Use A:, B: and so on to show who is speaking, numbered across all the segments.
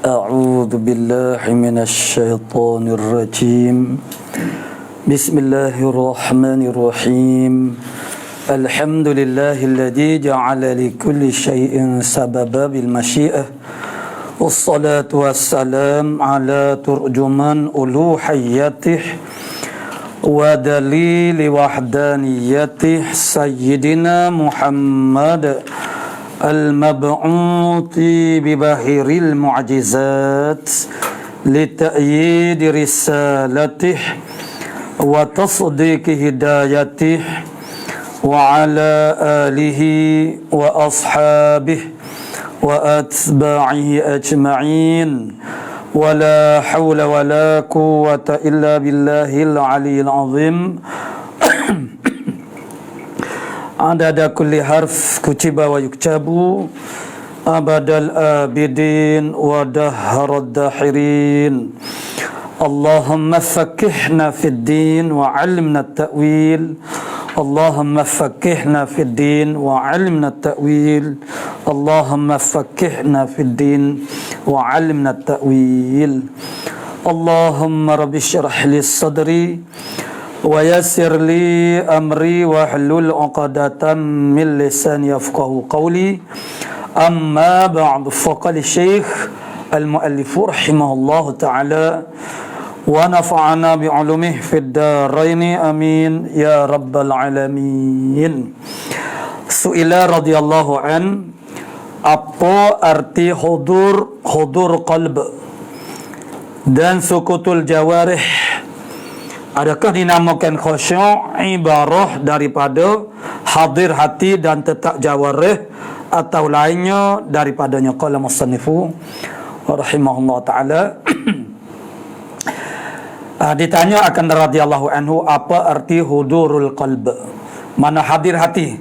A: أعوذ بالله من الشيطان الرجيم بسم الله الرحمن الرحيم الحمد لله الذي جعل لكل شيء سببا بالمشيئة والصلاة والسلام على ترجمان ألوهيته ودليل وحدانيته سيدنا محمد المبعوث ببهر المعجزات لتأييد رسالته وتصديق هدايته وعلى آله وأصحابه وأتباعه أجمعين ولا حول ولا قوة إلا بالله العلي العظيم عدد كل حرف كتب ويكتب أبد الآبدين ودهر الداحرين اللهم فقهنا في الدين وعلمنا التأويل اللهم فقهنا في الدين وعلمنا التأويل اللهم فقهنا في الدين وعلمنا التأويل اللهم رب اشرح لي صدري ويسر لي أمري واحلل عقدة من لساني يفقهوا قولي أما بعد فقال الشيخ المؤلف رحمه الله تعالى ونفعنا بعلومه في الدارين آمين يا رب العالمين. Su'ila radhiyallahu an, apa arti hudur qalb dan sukutul jawarih? Adakah dinamakan khusyuk ibarah daripada hadir hati dan tetap jawarih atau lainnya daripadanya? Qala musannifu rahimahullah ta'ala. Ditanya akan radhiyallahu anhu, apa arti hudurul qalb, mana hadir hati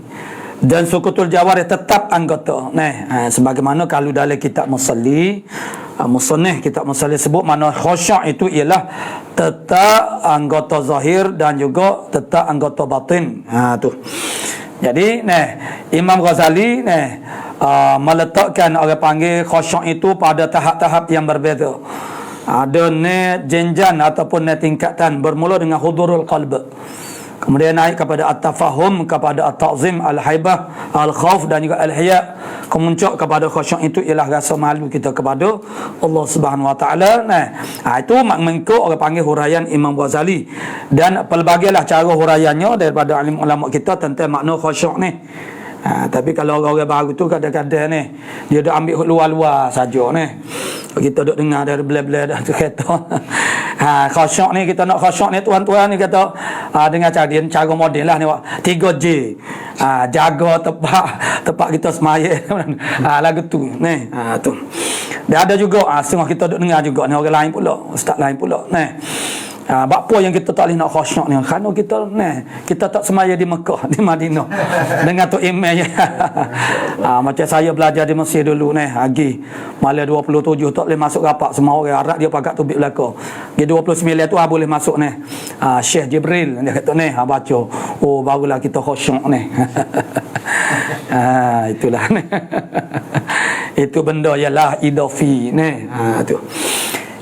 A: dan sukutul jawarih tetap anggota. Sebagaimana kalau dalam kitab musalli, musannif kitab musalli sebut, mana khusyuk itu ialah tetap anggota zahir dan juga tetap anggota batin. Tu. Jadi Imam Ghazali meletakkan, orang panggil khusyuk itu pada tahap-tahap yang berbeza. Ada jenjang ataupun tingkatan, bermula dengan hudurul qalb, kemudian naik kepada at-tafahum, kepada at-ta'zim, al-haibah, al-khauf dan juga al-hiya. Kemuncak kepada khusyuk itu ialah rasa malu kita kepada Allah Subhanahu Wa Taala. Itu mengikut orang panggil huraian Imam Ghazali, dan pelbagilah cara huraiannya daripada alim ulama kita tentang makna khusyuk ni. Tapi kalau orang-orang baru tu kadang-kadang dia dah ambil luar-luar saja ni. Kita duk dengar dari bela-bela dah tu kata. Khusyuk ni, kita nak khusyuk ni tuan-tuan ni kata dengan cara model lah ni, 3J. Jaga tempat kita sembahyang. Lagu tu ni. Tu. Dan ada juga setengah kita duk dengar juga ni orang lain pula, ustaz lain pula ni. Apa yang kita tak boleh nak khusyuk ni, kerana kita tak semaya di Mekah, di Madinah dengan tu imam je. Macam saya belajar di Mesir dulu Haji malam 27 tak boleh masuk rapat, semua orang Arab dia pakat tubik belaka. Di 29 tu boleh masuk Syekh Jibril dia kata baca, oh barulah kita khusyuk itulah itu benda ialah idafi tu.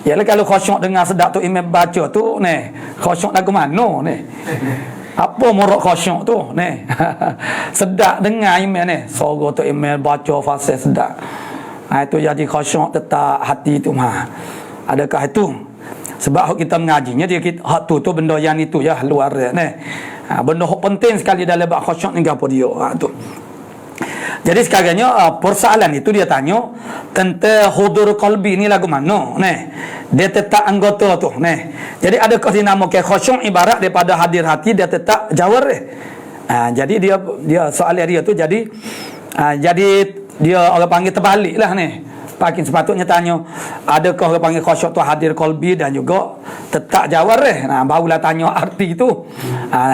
A: Yalah, kalau khusyuk dengar sedap tu imam baca tu khusyuk lagu mana apa murak khusyuk tu sedap dengar imam suara tu imam baca fasih sedap. Itu jadi khusyuk tetap hati tu. Adakah itu? Sebab kita mengajinya dia hak tu benda yang itu ya luar benda penting sekali dalam bab khusyuk ni apa dia tu. Jadi sekarangnya persoalan itu dia tanya tentang hudur qalbi ni lagu mana dia tetap anggota tu jadi adakah dinamakan khusyuk ibarat daripada hadir hati dia tetap jawarih. Jadi dia soalan dia tu jadi dia orang panggil terbalik lah Pakin sepatutnya tanya, adakah orang panggil khusyuk tu hadir qalbi dan juga tetap jawarih. Barulah tanya arti tu.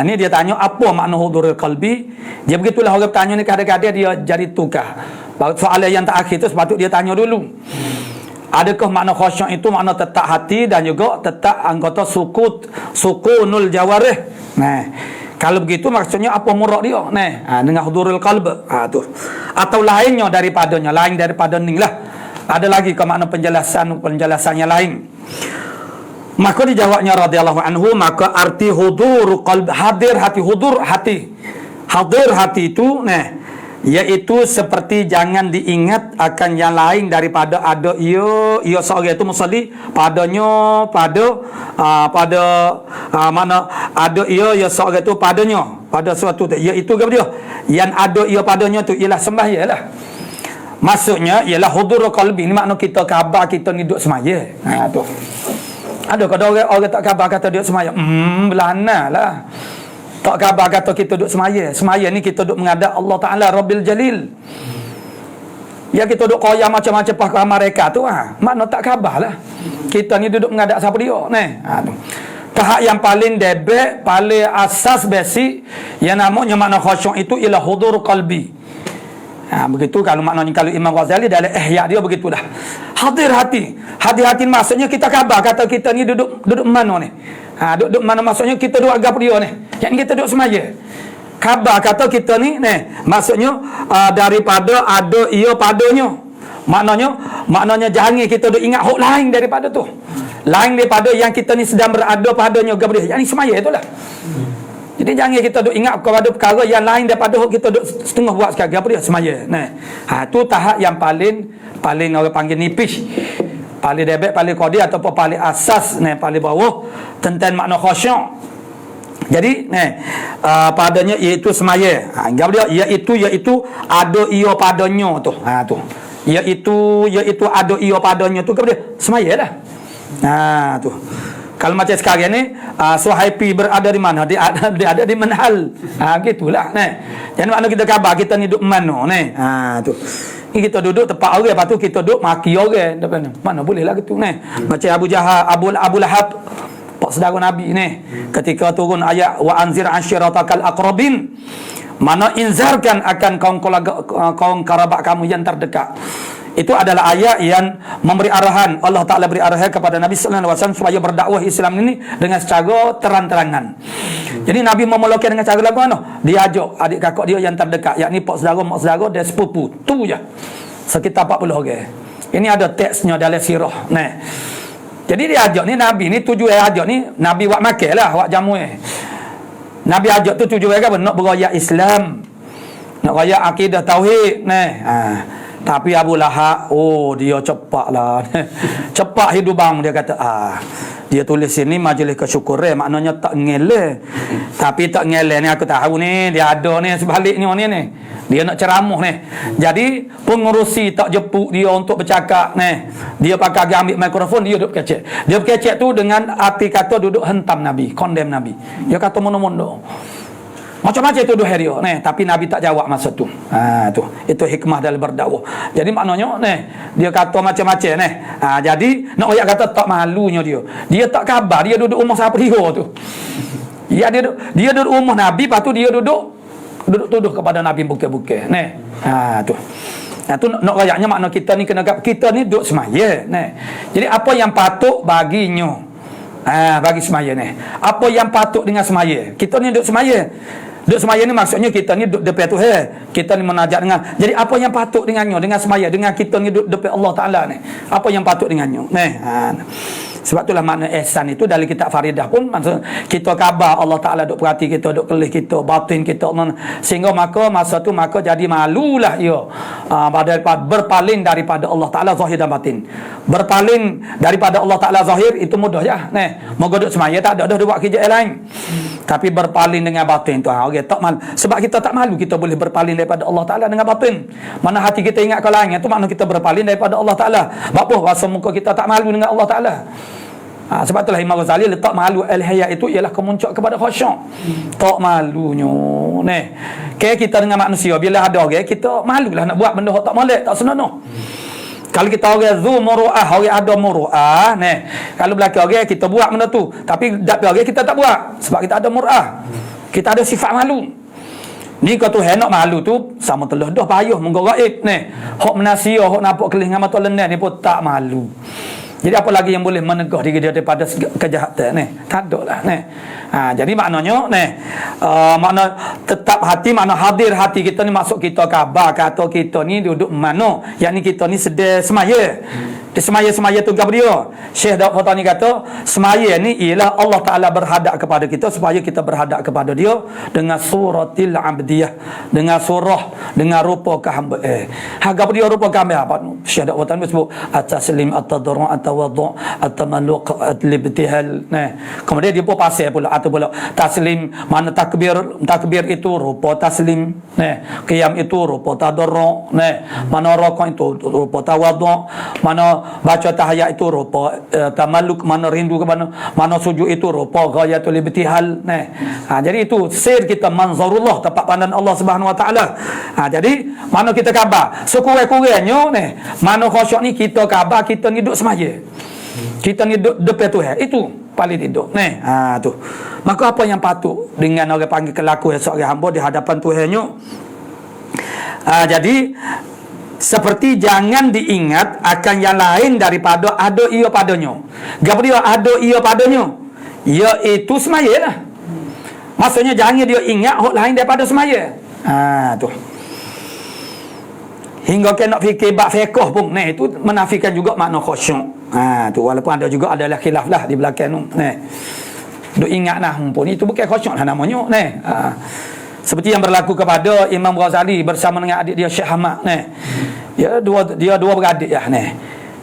A: Ni dia tanya apa makna hudurul qalbi. Dia begitulah orang tanya ni, kadang-kadang dia jadi tukar. Soalan yang terakhir tu sepatut dia tanya dulu. Adakah makna khusyuk itu makna tetap hati dan juga tetap anggota sukunul jawarih. Kalau begitu maksudnya apa murak dia dengan hudurul qalb tu. Atau lainnya daripadanya, lain daripada ni lah. Ada lagi ke makna penjelasan yang lain. Maka dijawabnya radhiyallahu anhu, maka arti hudur qalb, hadir hati, hudur hati. Hadir hati itu iaitu seperti jangan diingat akan yang lain daripada ada ia seorang itu musalli padanya mana ada ia seorang itu padanya pada suatu iaitu apa dia yang ada ia padanya tu ialah sembahyang lah. Maksudnya ialah hudur qalbi ni makna kita khabar kita ni duduk semaya. Tu. Ada orang tak khabar kata dia semaya. Belana lah. Tak khabar kata kita duduk semaya. Semaya ni kita duduk menghadap Allah Ta'ala Rabbil Jalil. Ya kita duduk koyang macam-macam pakar mereka tu makna tak khabar lah. Kita ni duduk menghadap siapa dia tu. Tahap yang paling debek, paling asas basic yang namanya makna khusyuk itu ialah hudur qalbi. Begitu kalau maknanya kalau Imam Ghazali dalam Ihya dia begitu dah. Hadir hati. Hadir hati maksudnya kita khabar kata kita ni duduk mana ni. Duduk mana maksudnya kita duduk agak dia ni. Yang ni kita duduk semaya. Khabar kata kita ni maksudnya daripada ada ia padanya. Maknanya jangan kita duduk ingat hak lain daripada tu. Lain daripada yang kita ni sedang berada padanya kepada dia. Yang ni semaya itulah. Jadi jangan kita duk ingat kepada perkara yang lain daripada kita duk setengah buat sekali apa dia semaya. Tu tahap yang paling orang panggil nipis. Paling debek, paling qadi ataupun paling asas paling bawah tentang makna khusyuk. Jadi padanya iaitu semaya. Apa dia iaitu ada ia padanya tu. Tu. Iaitu ada ia padanya tu apa dia? Semaya dah. Tu. Kalau macam sekarang ni Suhaipi berada di mana? Dia ada di Manhal. Gitulah Jadi makna kita khabar kita ni duduk mana tu. Ni kita duduk tempat orang, lepas tu kita duduk maki orang depan. Mana boleh lah gitu Macam Abu Jahal, Abu Lahab, pak saudara Nabi ketika turun ayat wa anzir ashiratakal aqrabin. Mana inzarkan akan kaum kerabat kamu yang terdekat. Itu adalah ayat yang memberi arahan, Allah Ta'ala beri arahan kepada Nabi Sallallahu Alaihi Wasallam supaya berdakwah Islam ini dengan secara terang-terangan. Jadi Nabi memulakan dengan cara lagu mana? Dia ajak adik kakak dia yang terdekat, yakni pak saudara, mak saudara dan sepupu. Tu je. Sekitar 40 orang. Ini ada teksnya dalam sirah. Jadi dia ajak ni Nabi ni tujuan ajak ni Nabi buat makan lah, buat jamu Nabi ajak tu tujuan apa? Nak beraya Islam. Nak raya akidah tauhid. Tapi Abu Lahab, dia cepatlah. Cepat hidup bang, dia kata. Dia tulis sini majlis kesyukuran, maknanya tak ngeleh. Tapi tak ngeleh ni aku tahu ni, dia ada ni sebaliknya ni. Dia nak ceramah ni. Jadi pengurusi tak jemput dia untuk bercakap ni. Dia pakai ambil mikrofon, dia duduk kecek. Dia kecek tu dengan arti kata duduk hentam Nabi, condemn Nabi. Dia kata mono-mono. Macam-macam itu dua hari tapi Nabi tak jawab masa tu. Tu. Itu hikmah dalam berdakwah. Jadi maknanya dia kata macam-macam jadi nak ayat kata tak malunya dia. Dia tak khabar, dia duduk rumah siapa dia tu. Ya dia duduk rumah Nabi, lepas tu dia duduk tuduh kepada Nabi bukit-bukit. Tu. Tu nak ayatnya makna kita ni kena kita ni duduk semaya. Jadi apa yang patut baginya bagi semaya apa yang patut dengan semaya? Kita ni duduk semaya. Duduk semaya ni maksudnya kita ni duduk depan Tuhan. Kita ni menajak dengan. Jadi apa yang patut dengannya? Dengan semaya. Dengan kita ni duduk depan Allah Ta'ala ni. Apa yang patut dengannya? Sebab itulah makna ihsan itu dari kitab Faridah pun maksud kita khabar Allah Ta'ala duk perhati kita, duk kelih kita, batin kita, sehingga masa tu jadi malulah ia berpaling daripada Allah Ta'ala zahir dan batin. Berpaling daripada Allah Ta'ala zahir itu mudah je. Moga duk semaya tak ada dah buat kerja lain. Tapi berpaling dengan batin tu tak malu. Sebab kita tak malu kita boleh berpaling daripada Allah Ta'ala dengan batin. Mana hati kita ingat ke lain, itu makna kita berpaling daripada Allah Ta'ala. Apa rasa muka kita tak malu dengan Allah Ta'ala. Sebab itulah Imam Ghazali letak malu al-haya itu ialah kemuncak kepada khusyuk. Tak malunya kayak kita dengan manusia bila ada orang kita malulah nak buat benda tak molek, tak senonoh. Kalau kita orang zu muru'ah, orang ada muru'ah kalau belakang orang kita buat benda tu, tapi dak orang kita tak buat sebab kita ada muru'ah. Kita ada sifat malu. Ni kau tu hendak malu tu sama telah dah payah menggoraib hok menasia, hok nampak kelih dengan mata lengan ni pun tak malu. Jadi apa lagi yang boleh menegah diri dia daripada kejahatan ni? Tak ada lah ni. Jadi maknanya ni, makna tetap hati, makna hadir hati kita ni maksud kita khabar kata kita ni duduk mana, yakni kita ni sedang semaya. Di semaya-semaya tu gapo dia? Syekh Daud Fatani kata, semaya ni ialah Allah Taala berhadap kepada kita supaya kita berhadap kepada dia dengan suratil abdiyah, dengan surah, dengan rupa kehamba. Gapo dia rupa kehamba apa? Syekh Daud Fatani sebut at-taslim, at-tadarru', at-tawaddu', at-tamalluq, at-libtihal. Nah, kemudian dia pun pasal pula atau pula taslim, mana takbir itu rupa taslim. Nah, qiyam itu rupa tadarru'. Nah, mana rukuk itu rupa tawaddu', mana baca tahiyat itu rupa tamalluk, mana rindu ke mana sujud itu rupa ghayatul ibtihal. Jadi itu sir kita manzarullah, tempat pandang Allah Subhanahu Wa Taala. Jadi mana kita khabar sekurang-kurangnya ni, mana khusyuk ni kita khabar kita ni duduk semaya, kita ni duduk depan Tuhan, itu paling tidur ni. Tu maka apa yang patut dengan orang panggil kelakuan seorang hamba di hadapan Tuhannya. Jadi seperti jangan diingat akan yang lain daripada ada ia padanya. Gapo dia ada ia padanya? Iaitu semaya lah. Maksudnya jangan dia ingat hak lain daripada semaya. Tu. Hingga nak fikir bab fiqh pun itu menafikan juga makna khusyuk. Tu walaupun ada juga adalah khilaf lah di belakang tu. Duk ingat nah pun itu bukan khusyuk lah namanya. Seperti yang berlaku kepada Imam Ghazali bersama dengan adik dia Syekh Ahmad ni. Dia dua beradik ya ni.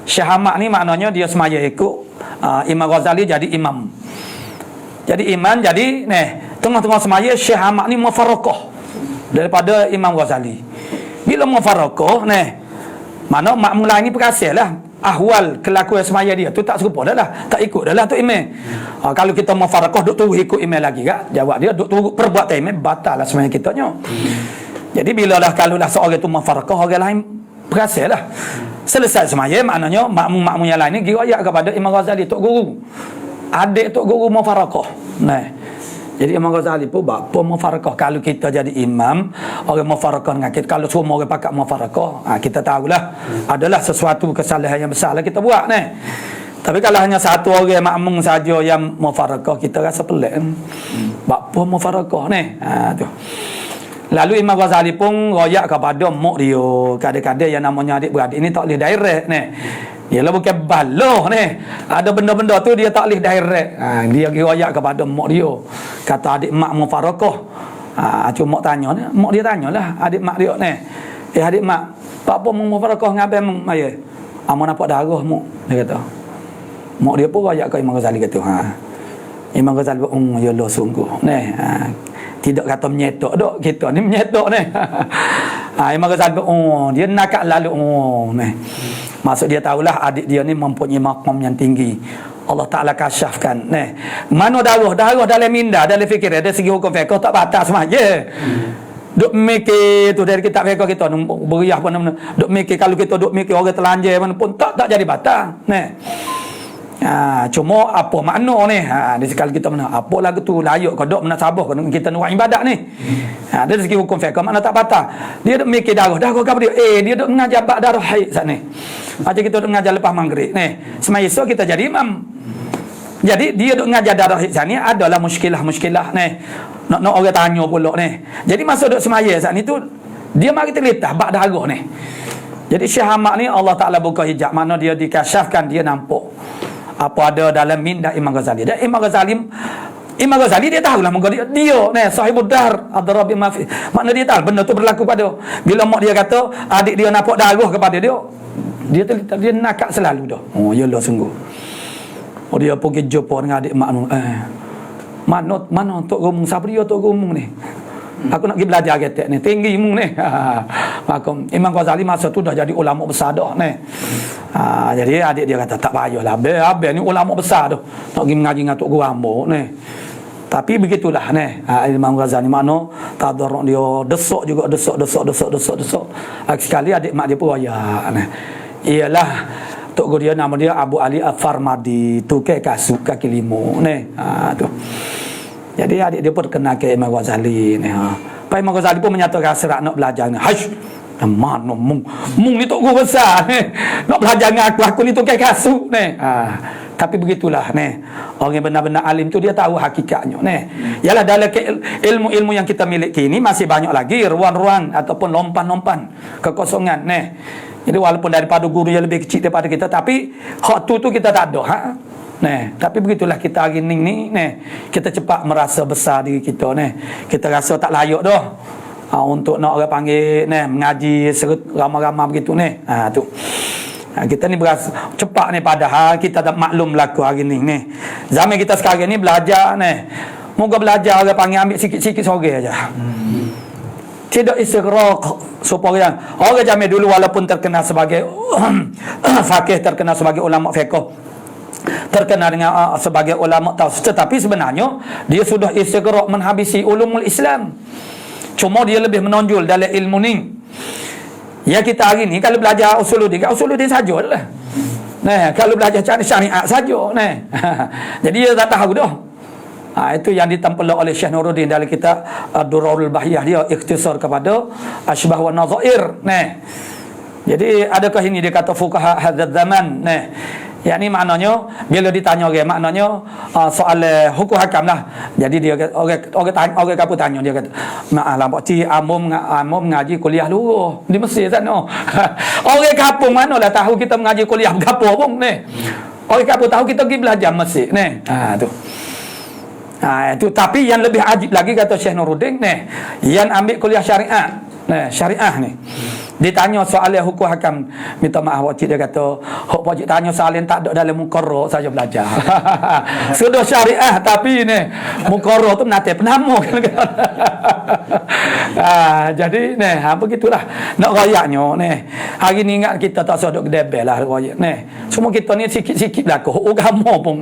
A: Syekh Ahmad ni maknanya dia semaya ikut Imam Ghazali jadi imam. Jadi imam jadi ni tengah-tengah semaya Syekh Ahmad ni mufaraqah daripada Imam Ghazali. Bila mufaraqah ni mana makmum lain ni perkasalah ahwal kelakuan semaya dia tu tak serupa dah lah, tak ikut dah lah tu imam. Kalau kita mufaraqah duk turun ikut imam lagi kak, jawab dia duk turun perbuatan imam batal lah semaya kita nya. Jadi bila lah kalau lah seorang tu mufaraqah orang lain perasalah. Selesai semaya maknanya makmum-makmum yang lain ni girayak kepada Imam Ghazali tok guru. Adik tok guru mufaraqah. Jadi Imam Ghazali pun bapa mufaraqah. Kalau kita jadi imam, orang mufaraqah dengan kita, kalau semua orang pakat mufaraqah, kita tahulah adalah sesuatu kesalahan yang besar lah kita buat ni. Tapi kalau hanya satu orang makmum saja yang mufaraqah, kita rasa pelik. Bapa mufaraqah ni. Tu. Lalu Imam Ghazali pun royak kepada mak dia. Kadang-kadang yang namanya adik-beradik ni tak boleh direct ni. Ialah bukan baloh ni. Ada benda-benda tu dia tak boleh direct. Dia royak kepada mak dia. Kata adik mak mufaraqah. Cuma mak tanya ni. Mak dia tanyalah adik mak dia ni. Adik mak, apa mufaraqah dengan abang maya? Amu nampak darah mak. Dia kata. Mak dia pun royak ke Imam Ghazali kata. Imam Ghazali ya Allah sungguh. Ni. Tidak kata menyetok dok, kita ni menyetok ni. Imam Ghazali dia nakak lalu ni. Maksud dia tahulah adik dia ni mempunyai maqam yang tinggi. Allah Taala kasyafkan. Mana darah dalam minda, dalam fikir dari segi hukum fiqh tak batas saja. Duk mikir tu dari kitab fiqh kita beriah pun duk mikir, kalau kita duk mikir orang telanjang mana pun tak jadi batal. Cuma apa makna ni? Di sekali kita mana apa lagu tu layak ke dok menasabah kita nak ibadat ni. Dari segi hukum fiqh makna tak batal. Dia duk mikir darah apa dia? Dia duk mengajar bab darah haid sat ni. Macam kita duk mengajar lepas maghrib ni. Semai esok kita jadi imam. Jadi dia duk mengajar darah haid sat ni adalah muskilah ni. Nak orang tanya pula ni. Jadi masa duk semaya sat ni tu dia mari terletak bab darah ni. Jadi Syekh Ahmad ni Allah Taala buka hijab, mana dia dikasyafkan, dia nampak apa ada dalam minda Imam Ghazali. Dan Imam Ghazali dia tahulah muka dia ni sahibud dar adrabi mafi. Makna dia tahu benda tu berlaku pada bila mak dia kata adik dia nampak darah kepada dia nakak selalu dah. Ya Allah sungguh. Dia pergi jumpa dengan adik mak tu. Mana tok gumung siapa dia tok gumung ni? Aku nak pergi belajar ketek ni, tinggi mu ni. Imam Ghazali masa tu dah jadi ulama besar dah ni. Jadi adik dia kata tak payahlah, abang ni ulama besar tu, nak pergi mengaji dengan tok guru hamba ni. Tapi begitulah ni. Imam Ghazali mana tadarruk dia desok juga, desok. Sekali adik mak dia pun royak ni. Ialah tok guru dia nama dia Abu Ali Al-Farmadi, tukar kasut kaki lima ni. Tu. Jadi adik dia pun kenal ke Imam Ghazali ni. Pak Imam Ghazali pun menyatakan serak nak belajar ni. Hash. Mana mung ni tok guru besar ni. Nak belajar dengan aku ni tukang kasut ni. Tapi begitulah ni. Orang yang benar-benar alim tu dia tahu hakikatnya ni. Yalah dalam ilmu-ilmu yang kita miliki ni masih banyak lagi ruang-ruang ataupun lompan-lompan kekosongan ni. Jadi walaupun daripada guru yang lebih kecil daripada kita, tapi hak tu kita tak ada. Tapi begitulah kita hari ni kita cepat merasa besar diri kita ni. Kita rasa tak layak dah. Untuk nak orang panggil mengaji ramai-ramai begitu ni. Tu. Kita ni berasa cepat ni, padahal kita tak maklum berlaku hari ni. Zaman kita sekarang ni belajar ni. Moga belajar orang panggil ambil sikit-sikit sore aja. Tidak istighraq supaya orang zaman dulu walaupun terkenal sebagai fakih, terkenal sebagai ulama fiqh, terkenal dengan sebagai ulama tafsir, tetapi sebenarnya dia sudah istighraq menghabisi ulumul Islam. Cuma dia lebih menonjol dalam ilmu ni. Ya kita hari ni kalau belajar usuluddin sajalah. Kalau belajar cari syariat saja. Jadi dia tak tahu dah. Itu yang ditempel oleh Syekh Nuruddin dalam kitab Ad-Durarul Bahiyah, dia ikhtisar kepada Asybah wa Nadhair. Jadi adakah ini dia kata fuqaha hadzal zaman. Yang ni maknanya bila ditanya orang, maknanya soal hukum hakam lah. Jadi dia orang kapu tanya, dia kata maaflah pak cik amum mengaji kuliah luruh di Mesir sana. Orang kampung manalah tahu kita mengaji kuliah gapo pun ni. Orang kampung tahu kita pergi belajar Mesir ni. Tu. Itu tapi yang lebih ajib lagi kata Syekh Nuruddin yang ambil kuliah syariat. Syariah ni. Ditanya soal hukum hakam, minta maaf wajib, dia kata hok wajib tanya soal yang tak ada dalam muqarrar saja belajar. Sudah syariah tapi ni muqarrar tu menate penama kan. Jadi begitulah nak rayaknya hari ni ingat kita tak usah duk gedebel lah rayak semua kita ni sikit-sikit berlaku agama pun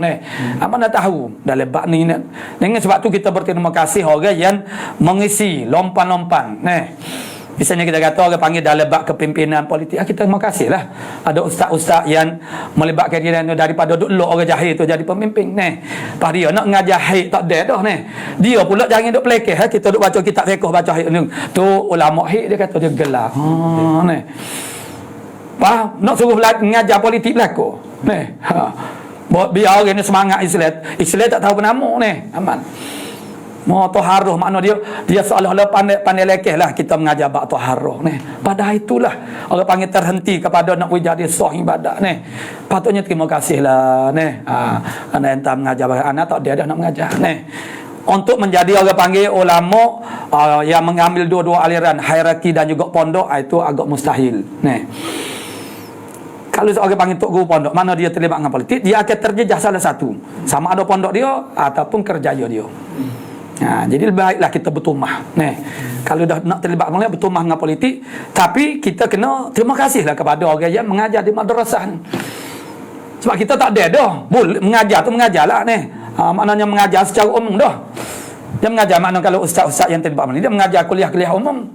A: mana tahu dalam bab ni dengan sebab tu kita berterima kasih orang yang mengisi lompan-lompan misalnya kita kata orang panggil dalam bab kepimpinan politik, kita terima kasih lah ada ustaz-ustaz yang melibatkan diri daripada duk lok orang jahil tu jadi pemimpin pas dia nak ngajar haid tak ada dah dia pula jangan duk pelekeh kita duk baca kitab fiqh baca haid ni tu ulama haid dia kata dia gelar nak suruh ngajar politik berlaku biar orang ni semangat Islam tak tahu penama aman. Mau taharruh makna dia seolah-olah pandai lekeh lah kita mengajar bab taharruh padahal itulah orang panggil terhenti kepada nak jadi sah ibadat patutnya terima kasih lah anak entah mengajar anak tak dia dah nak mengajar untuk menjadi orang panggil ulama yang mengambil dua-dua aliran hierarki dan juga pondok itu agak mustahil kalau seorang panggil tok guru pondok mana dia terlibat dengan politik, dia akan terjejah salah satu, sama ada pondok dia ataupun kerjaya dia. Jadi lebih baiklah kita bertumah. Kalau dah nak terlibat bertumah dengan politik, tapi kita kena terima kasihlah kepada orang yang mengajar di madrasah. Sebab kita tak ada dah. Boleh mengajar tu mengajarlah maknanya mengajar secara umum dah. Dia mengajar makna kalau ustaz-ustaz yang terlibat ni dia mengajar kuliah-kuliah umum.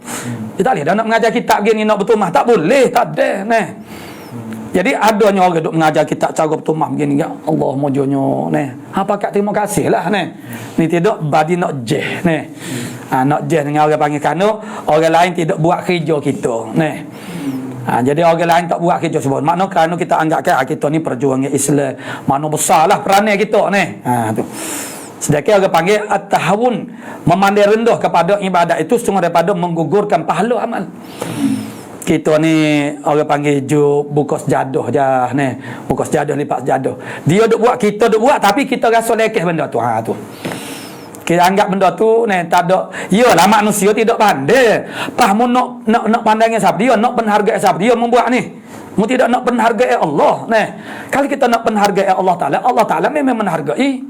A: Dia tak boleh dah nak mengajar kitab gini nak bertumah, tak boleh, tak ada Jadi adanya orang duk mengajar kitab cara bertumah begini ya Allah mojonya pakat terima kasihlah ni tidak badi nak jeh nak jeh dengan orang panggil kerana orang lain tidak buat kerja kita jadi orang lain tak buat kerja sebab makna kerana kita anggapkan kita ni perjuangan Islam mana besarlah peranan kita tu. Sedangkan orang panggil at-tahawun memandai rendah kepada ibadat itu setengah daripada menggugurkan pahala amal. Kita ni orang panggil buka sejadah je buka sejadah lipat sejadah. Dia duk buat, kita duk buat, tapi kita rasa lekeh benda tu. Tu. Kita anggap benda tu tak ada. Yalah manusia tidak pandai. Mu nak pandangnya siapa dia, nak penghargaan siapa dia membuat ni. Mu tidak nak penghargaan Allah. Kalau kita nak penghargaan Allah Taala memang menghargai.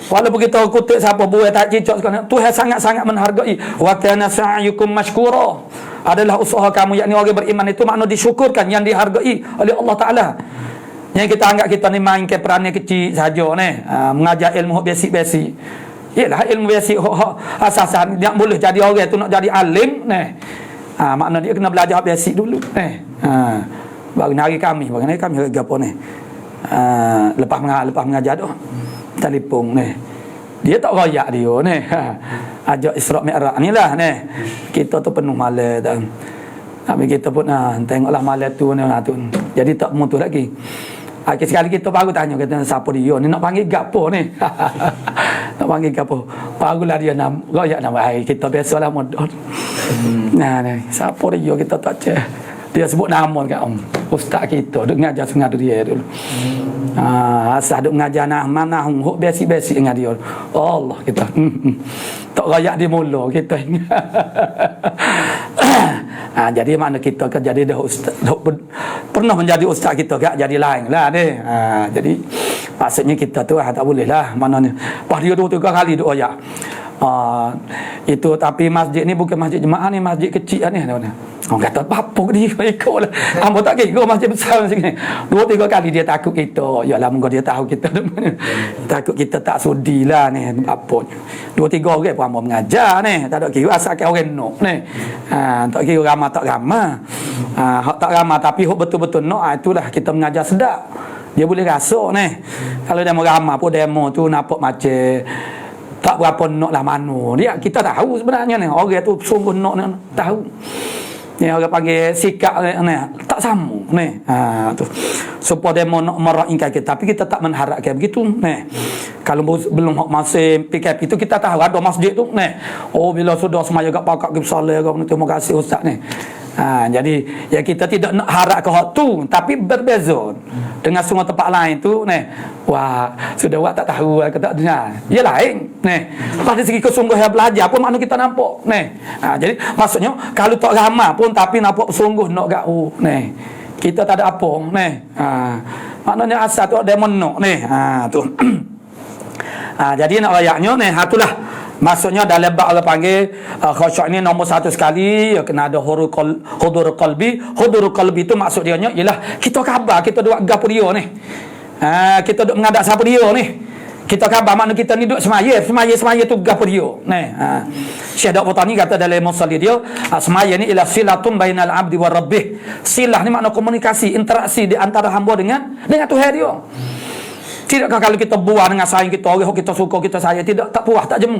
A: Walaupun kita kutip siapa buat tak cicak sekarang, Tuhan sangat-sangat menghargai. Wa kana sa'yukum mashkura. Adalah usaha kamu, yakni orang beriman itu makna disyukurkan, yang dihargai oleh Allah Taala. Yang kita anggap kita ni main ke peranan kecil saja mengajar ilmu basic-basic. Yalah ilmu basic asasan yang boleh jadi orang tu nak jadi alim makna dia kena belajar basic dulu baru hari kami apa lepas mengajar tu telefon dia tak royak dia ajak Isra' Mi'raj ni lah kita tu penuh malas Tapi kita pun tengoklah malam tu ni tu. Jadi tak mutu lagi. Akhir sekali kita baru tanya kata siapa dia ni nak panggil gapo ni. Nak panggil gapo. Barulah dia nam royak nama ai kita biasalah modal. Nah ni siapa dia kita tak cek. Dia sebut nama kat ustaz kita duk ngajar sungai dia dulu. Asal duk ngajar mana huk basic-basic dengan dia. Allah kita. Tak royak di mula kita. Jadi mana kita kan jadi dah ustaz pernah menjadi ustaz kita gak jadi lain lah ni. Jadi maksudnya kita tu tak boleh lah maknanya. Pas dia 2-3 kali duk royak. Itu tapi masjid ni bukan masjid jemaah ni, masjid kecil ni. Orang kata apa dia ikutlah. Hamba tak kira masjid besar macam ni. 2-3 kali dia takut kita. Yalah moga dia tahu kita takut kita tak sudilah ni apa. 2-3 orang pun hamba mengajar ni. Tak ada kira asalkan orang nak ni. Tak kira ramah tak ramah. Hak tak ramah tapi hak betul-betul nak itulah kita mengajar sedap. Dia boleh rasa ni. Kalau demo ramah pun demo tu nampak macam tak berapa nak lah mana. Dia kita tahu sebenarnya ni orang tu sungguh nak tahu. Ni orang panggil sikap ni tak sama ni. Tu. Supaya demo nak meraihkan kita tapi kita tak mengharapkan begitu ni. Kalau belum masih PKP itu kita tahu ada masjid tu ni. Oh bila sudah semaya kat pakak ke salat ke terima kasih ustaz ni. Jadi ya kita tidak nak harap ke hak tu tapi berbeza dengan semua tempat lain tu ni. Wah, sudah awak tak tahu ke tak dengar. Ya lain ni. Pada segi kesungguhan belajar pun makna kita nampak ni. Jadi maksudnya kalau tak ramah pun tapi nampak sungguh nak gak ni. Kita tak ada apa ni. Maknanya asal tu ada menok ni. Tu. Jadi nak ayatnya ni itulah. Maksudnya dalam bab Allah panggil khusyuk ni nombor 1 sekali ya kena ada hudur qalbi. Hudur qalbi itu maksud dia ialah kita khabar kita duk gapo dia ni. Kita duk mengadap siapa dia ni. Kita khabar makna kita ni duk semaya tu gapo dia ni. Syekh Dr. Tani kata dalam musalli dia semaya ni ialah silatun bainal abdi wa rabbih. Silah ni makna komunikasi, interaksi di antara hamba dengan Tuhan dia. Tidakkah kalau kita buah dengan sayang kita, orang kita suka kita sayang, tak puas, tak jemu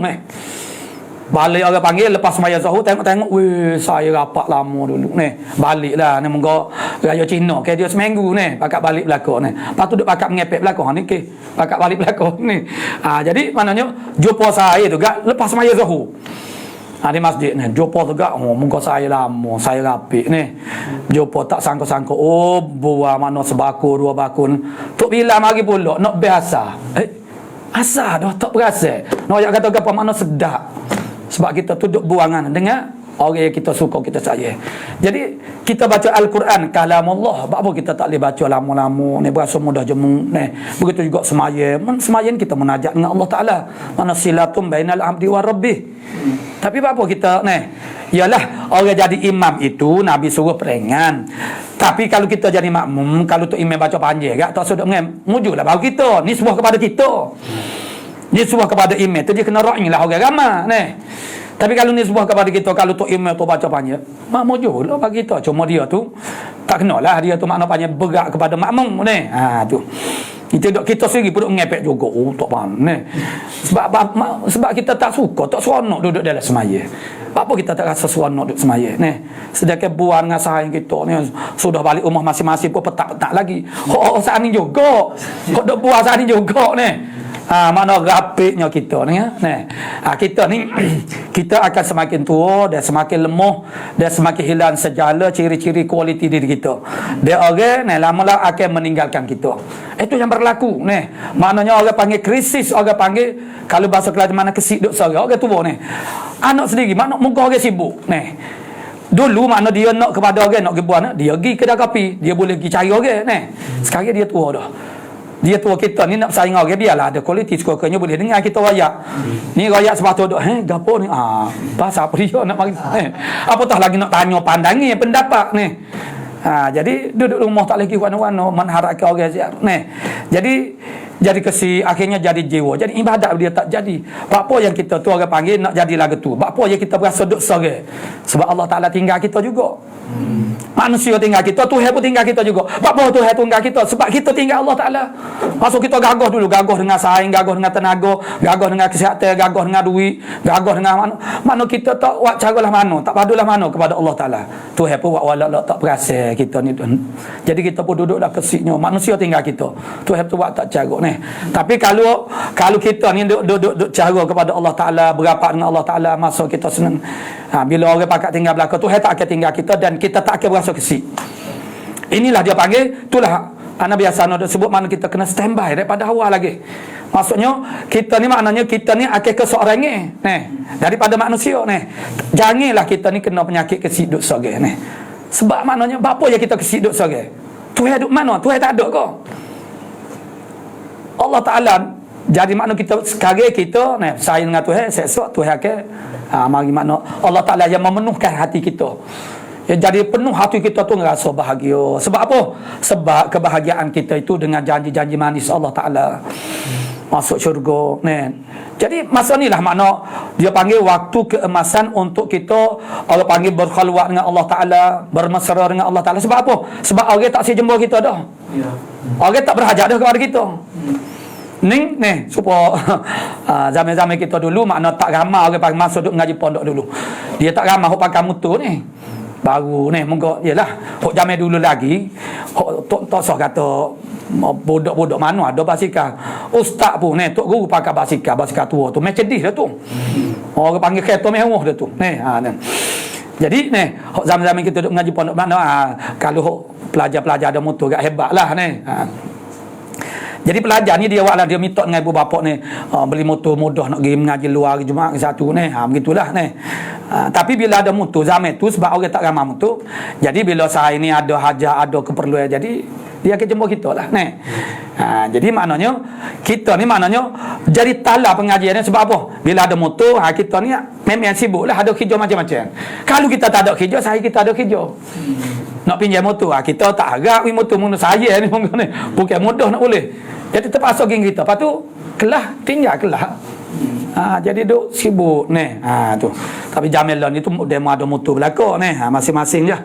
A: Balik orang panggil lepas semaya Zuhur tengok-tengok, weh saya rapat lama dulu ni. Baliklah ni moga raya Cina ke dia seminggu ni pakat balik belakang ni. Lepas tu duk pakat mengepek belakang ni ke. Pakat balik belakang ni. Jadi maknanya jumpa saya tu gak lepas semaya Zuhur. Di masjid ni jumpa juga muka saya lama saya rapi ni jumpa tak sangka-sangka buah mana sebaku 2 bakun tok bila mari pula nak biasa asa dah tak berasa nak kata apa mana sedap sebab kita tuduk buangan dengan orang yang kita suka kita sayang. Jadi kita baca Al-Quran kalamullah, apa kita tak boleh baca lama-lama ni berasa mudah jemu ni. Begitu juga sembahyang kita munajat dengan Allah Taala. Mana silatum bainal abdi wa rabbih. Tapi apa kita ni? Ialah orang jadi imam itu Nabi suruh peringan. Tapi kalau kita jadi makmum, kalau tu imam baca panjang tak sudah mujurlah baru kita. Ni sebuah kepada kita. Ni sebuah kepada imam tu dia kena ra'ilah orang ramai ni. Tapi kalau ni sebuah kepada kita, kalau tu imam tu baca panjang, mujur lah bagi kita. Cuma dia tu tak kenalah dia tu makna panjang berat kepada makmum ni. Tu. Kita sendiri pun ngepek juga. Tak faham ni. Sebab kita tak suka, tak seronok duduk dalam semaya. Apa kita tak rasa seronok duduk semaya ni? Sedangkan buan dengan sayang kita ni sudah balik rumah masing-masing pun petak-petak lagi. Saat ni juga. Duk buat saat ni juga ni. Mana rapiknya kita ni kita ni kita akan semakin tua dan semakin lemah dan semakin hilang segala ciri-ciri kualiti diri kita. Dia orang ni lama-lama akan meninggalkan kita. Itu yang berlaku ni. Maknanya orang panggil krisis, orang panggil kalau bahasa Kelantan mana kesik duk sara orang tua ni. Anak sendiri makna muka orang sibuk ni. Dulu makna dia nak kepada orang nak pergi buat dia pergi kedai kopi, dia boleh pergi cari orang ni. Sekarang dia tua dah. Dia tua kita ni nak bersaing orang biarlah ada kualiti suka-sukanya boleh dengar kita royak. Ni royak sebab tu duk gapo ni pasal apa dia nak mari apatah lagi nak tanya pandangi pendapat ni. Jadi duduk rumah tak lagi warna-warna mengharapkan orang siap ni. Jadi kesi akhirnya jadi jiwa. Jadi ibadat dia tak jadi. Apa yang kita tu orang panggil nak jadi lagu tu. Apa yang kita berasa duk sorang. Sebab Allah Taala tinggal kita juga. Manusia tinggal kita, Tuhan pun tinggal kita juga. Apa Tuhan tinggal kita? Sebab kita tinggal Allah Ta'ala. Masuk kita gagah dulu, gagah dengan saing, gagah dengan tenaga, gagah dengan kesihatan, gagah dengan duit, gagah dengan mana. Mana kita tak buat caralah mana, tak padulah mana kepada Allah Ta'ala. Tuhan pun buat walak tak berasa kita ni. Jadi kita pun duduklah kesiknya. Manusia tinggal kita. Tuhan tu buat tak cara ni. Tapi kalau kita ni duduk cara kepada Allah Ta'ala, berapat dengan Allah Ta'ala, masa kita senang. Bila orang pakat tinggal belakang, Tuhan tak akan tinggal kita dan kita tak akan berasa kesik. Inilah dia panggil, itulah anak biasa nak sebut mana kita kena standby daripada awal lagi. Maksudnya kita ni maknanya kita ni akan ke seorang ni daripada manusia ni. Janganlah kita ni kena penyakit kesik duk sorang ni. Sebab maknanya apa je kita kesik duk sorang? Tuhan duk mana? Tuhan tak ada ke? Allah Ta'ala jadi makna kita sekarang kita ni sayang dengan Tuhan, esok Tuhan akan mari makna Allah Ta'ala yang memenuhkan hati kita. Ya, jadi penuh hati kita tu rasa bahagia. Sebab apa? Sebab kebahagiaan kita itu dengan janji-janji manis Allah Ta'ala. Masuk syurga ni. Jadi masa ni lah makna dia panggil waktu keemasan untuk kita, orang panggil berkhalwat dengan Allah Ta'ala, bermesra dengan Allah Ta'ala. Sebab apa? Sebab orang tak sejumpa kita dah. Ya. Orang tak berhajat dah kepada kita. Ni supaya zaman-zaman kita dulu makna tak ramai orang masuk duk ngaji pondok dulu. Dia tak ramai hok pakai motor ni. Baru ni moga yalah hok zaman dulu lagi hok tak sah kata bodoh-bodoh mana ada basikal. Ustaz pun ni tok guru pakai basikal tua tu. Mercedes dah tu. Orang panggil kereta mewah dah tu. Ni jadi ni hok zaman-zaman kita duk ngaji pondok mana kalau hok pelajar-pelajar ada motor gak hebatlah ni. Jadi pelajar ni dia awaklah dia minta dengan ibu bapa ni beli motor mudah nak pergi mengaji luar Jumaat ke satu ni. Begitulah ni. Tapi bila ada motor zaman tu sebab orang tak ramai motor. Jadi bila saya ni ada hajat, ada keperluan, jadi dia akan jemput kita lah ni. Jadi maknanya kita ni maknanya jadi tala pengajian ni sebab apa? Bila ada motor, kita ni memang sibuk lah, ada kerja macam-macam. Kalau kita tak ada kerja, saya kita ada kerja. Nak pinjam motor, kita tak agak motor mana saya ni bukan mudah nak boleh. Jadi terpaksa geng kita. Lepas tu kelah tinggal kelah. Jadi duk sibuk ni. Tu. Tapi Jamilan ni tu dia ada motor belakang ni. Masing-masing je.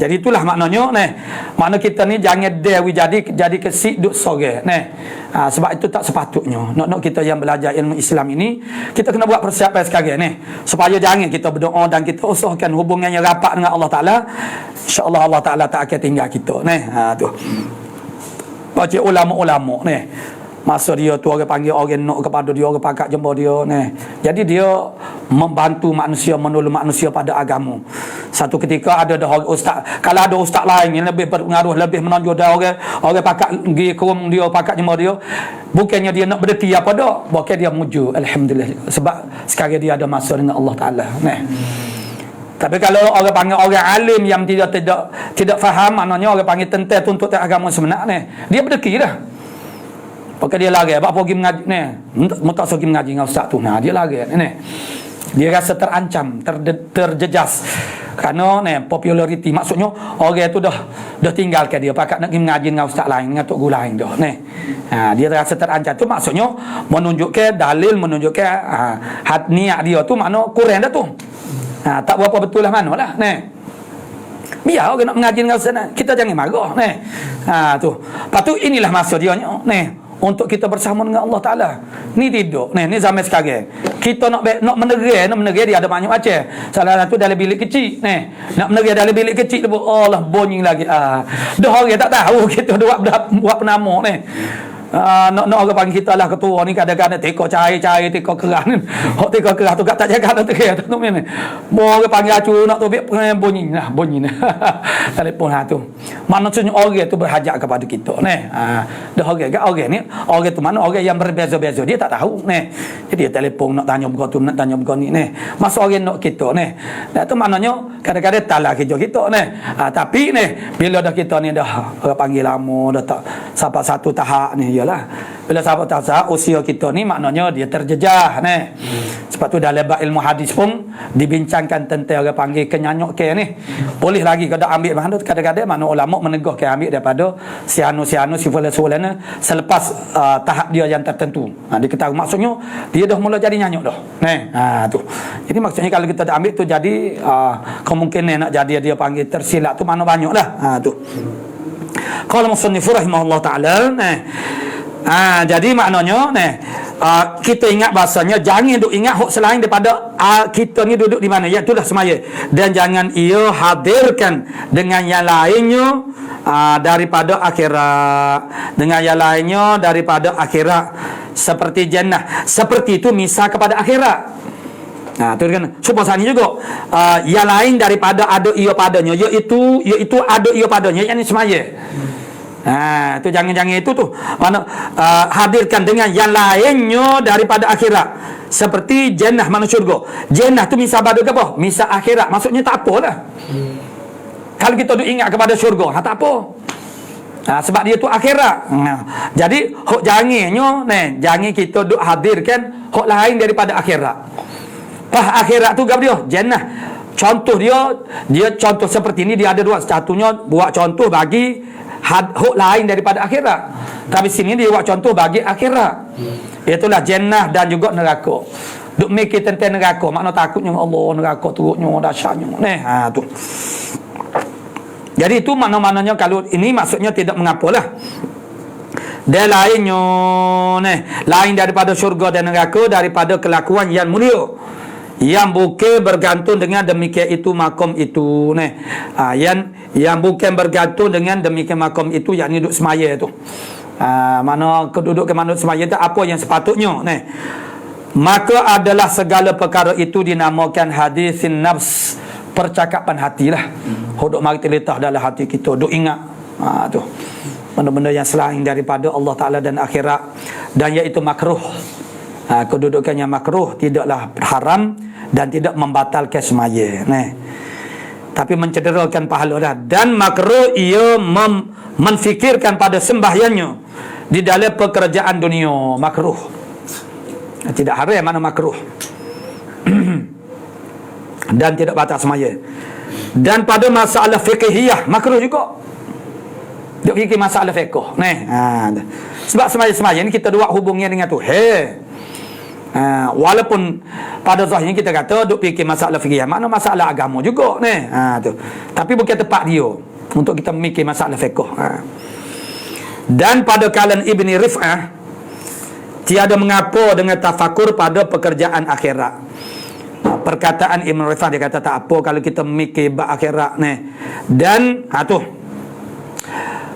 A: Jadi itulah maknanya ni. Makna kita ni jangan dewi jadi kesik duk sorang ni. Sebab itu tak sepatutnya. Nak kita yang belajar ilmu Islam ini, kita kena buat persiapan sekarang ni. Supaya jangan kita berdoa dan kita usahakan hubungan yang rapat dengan Allah Ta'ala. InsyaAllah Allah Ta'ala tak akan tinggal kita ni. Tu. Baca ulama-ulama ni. Masa dia tu orang panggil orang nak kepada dia, orang pakat jumpa dia ni. Jadi dia membantu manusia, menolong manusia pada agama. Satu ketika ada dah ustaz, kalau ada ustaz lain yang lebih berpengaruh, lebih menonjol dah orang pakat pergi ke rumah dia, pakat jumpa dia, bukannya dia nak berdeti apa dah, bukan dia muju. Alhamdulillah. Sebab sekarang dia ada masa dengan Allah Ta'ala ni. Tapi kalau orang panggil orang alim yang tidak faham, maknanya orang panggil tentang tuntut agama sebenarnya, dia berdeki dah. Pakai dia lari, apa pergi mengaji ni? Tak pergi mengaji dengan ustaz tu. Dia lari ni. Dia rasa terancam, terjejas. Kerana ni populariti, maksudnya orang tu dah tinggalkan dia, pakat nak pergi mengaji dengan ustaz lain, dengan tok guru lain dah ni. Dia rasa terancam tu maksudnya menunjukkan dalil, menunjukkan niat dia tu makna kurang dah tu. Tak berapa betul lah mana lah ni. Biar orang nak mengaji dengan ustaz, kita jangan marah ni. Tu. Lepas tu inilah masa dia ni untuk kita bersama dengan Allah Ta'ala. Ni tidur ni zaman sekarang kita nak menerai dia ada banyak macam. Salah satu dalam bilik kecil ni, nak menerai dalam bilik kecil tu Allah bunyi lagi. Dah orang tak tahu kita buat penama ni. Nak orang panggil kita lah ketua ni kadang-kadang teko cari teko kerah ni. Hok teko kerah tu tak jaga tu kerah tu ni. Orang panggil acu nak tu bunyi ni. Telefon tu. Maksudnya orang tu berhajat kepada kita ni. Dah orang ni, orang tu mana orang yang berbeza-beza, dia tak tahu ni. Jadi dia telefon nak tanya muka tu, nak tanya muka ni. Masa orang nak kita ni. Tu maknanya kadang-kadang taklah kerja kita ni. Tapi ni bila dah kita ni dah orang panggil lama dah tak sampai satu tahap ni ialah Bila sahabat tahu usia kita ni maknanya dia terjejah ni. Sebab tu dalam ilmu hadis pun dibincangkan tentang orang panggil kenyanyuk ke ni. Boleh lagi kada ambil mana kadang-kadang mana ulama menegur ke ambil daripada sianu si fulan selepas tahap dia yang tertentu. Dia ketahui maksudnya dia dah mula jadi nyanyuk dah. Ni. Tu. Jadi maksudnya kalau kita dah ambil tu jadi kemungkinan nak jadi dia panggil tersilap tu mana banyaklah. Tu. Qala musannif rahimahullah taala jadi maknanya kita ingat bahasanya jangan duk ingat hak selain daripada kita ni duduk di mana, iaitu dah semaya, dan jangan ia hadirkan dengan yang lainnya daripada akhirat, dengan yang lainnya daripada akhirat seperti jannah, seperti itu misal kepada akhirat. Tu kan supaya ni juga yang lain daripada ada ia padanya, iaitu ada ia padanya, yang ni semaya. Tu jangan-jangan itu tu mana hadirkan dengan yang lainnya daripada akhirat seperti jannah, mana syurga. Jannah tu misal pada ke apa? Misal akhirat, maksudnya tak apalah. Kalau kita duk ingat kepada syurga, tak apa. Sebab dia tu akhirat. Jadi hok jangannya jangan kita duk hadirkan hok lain daripada akhirat. Akhirat tu apa dia? Jannah. Contoh dia contoh seperti ni, dia ada dua. Satunya buat contoh bagi hak lain daripada akhirat. Tapi sini dia buat contoh bagi akhirat. Itulah jannah dan juga neraka. Duk mikir tentang neraka, makna takutnya Allah, neraka turutnya dahsyatnya. Tu. Jadi itu makna-maknanya kalau ini maksudnya tidak mengapalah. Dan lainnya lain daripada syurga dan neraka daripada kelakuan yang mulia, yang bukan bergantung dengan demikian itu makom itu yang bukan bergantung dengan demikian makom itu, yakni duduk semaya tu. Mana kedudukan manusia semaya tu apa yang sepatutnya maka adalah segala perkara itu dinamakan hadisin nafs, percakapan hatilah. Duk mari terletak dalam hati kita, duk ingat tu benda-benda yang selain daripada Allah Ta'ala dan akhirat, dan iaitu makruh. Kedudukannya makruh, tidaklah haram dan tidak membatalkan semaya, tapi mencederakan pahala dah. Dan makruh ia menfikirkan pada sembahyangnya di dalam pekerjaan dunia, makruh. Tidak haram, mana makruh. Dan tidak batal semaya. Dan pada masalah fiqhiyah makruh juga. Dia fikir masalah fiqh. Sebab semaya-semaya ni kita buat hubungnya dengan tu. Walaupun pada zahirnya kita kata duk fikir masalah fikih, mana masalah agama juga tu. Tapi bukan tempat dia untuk kita mikir masalah fiqh. Dan pada kalangan Ibni Rif'ah tiada mengapa dengan tafakur pada pekerjaan akhirat. Perkataan Ibn Rif'ah, dia kata tak apa kalau kita mikir bab akhirat Dan tu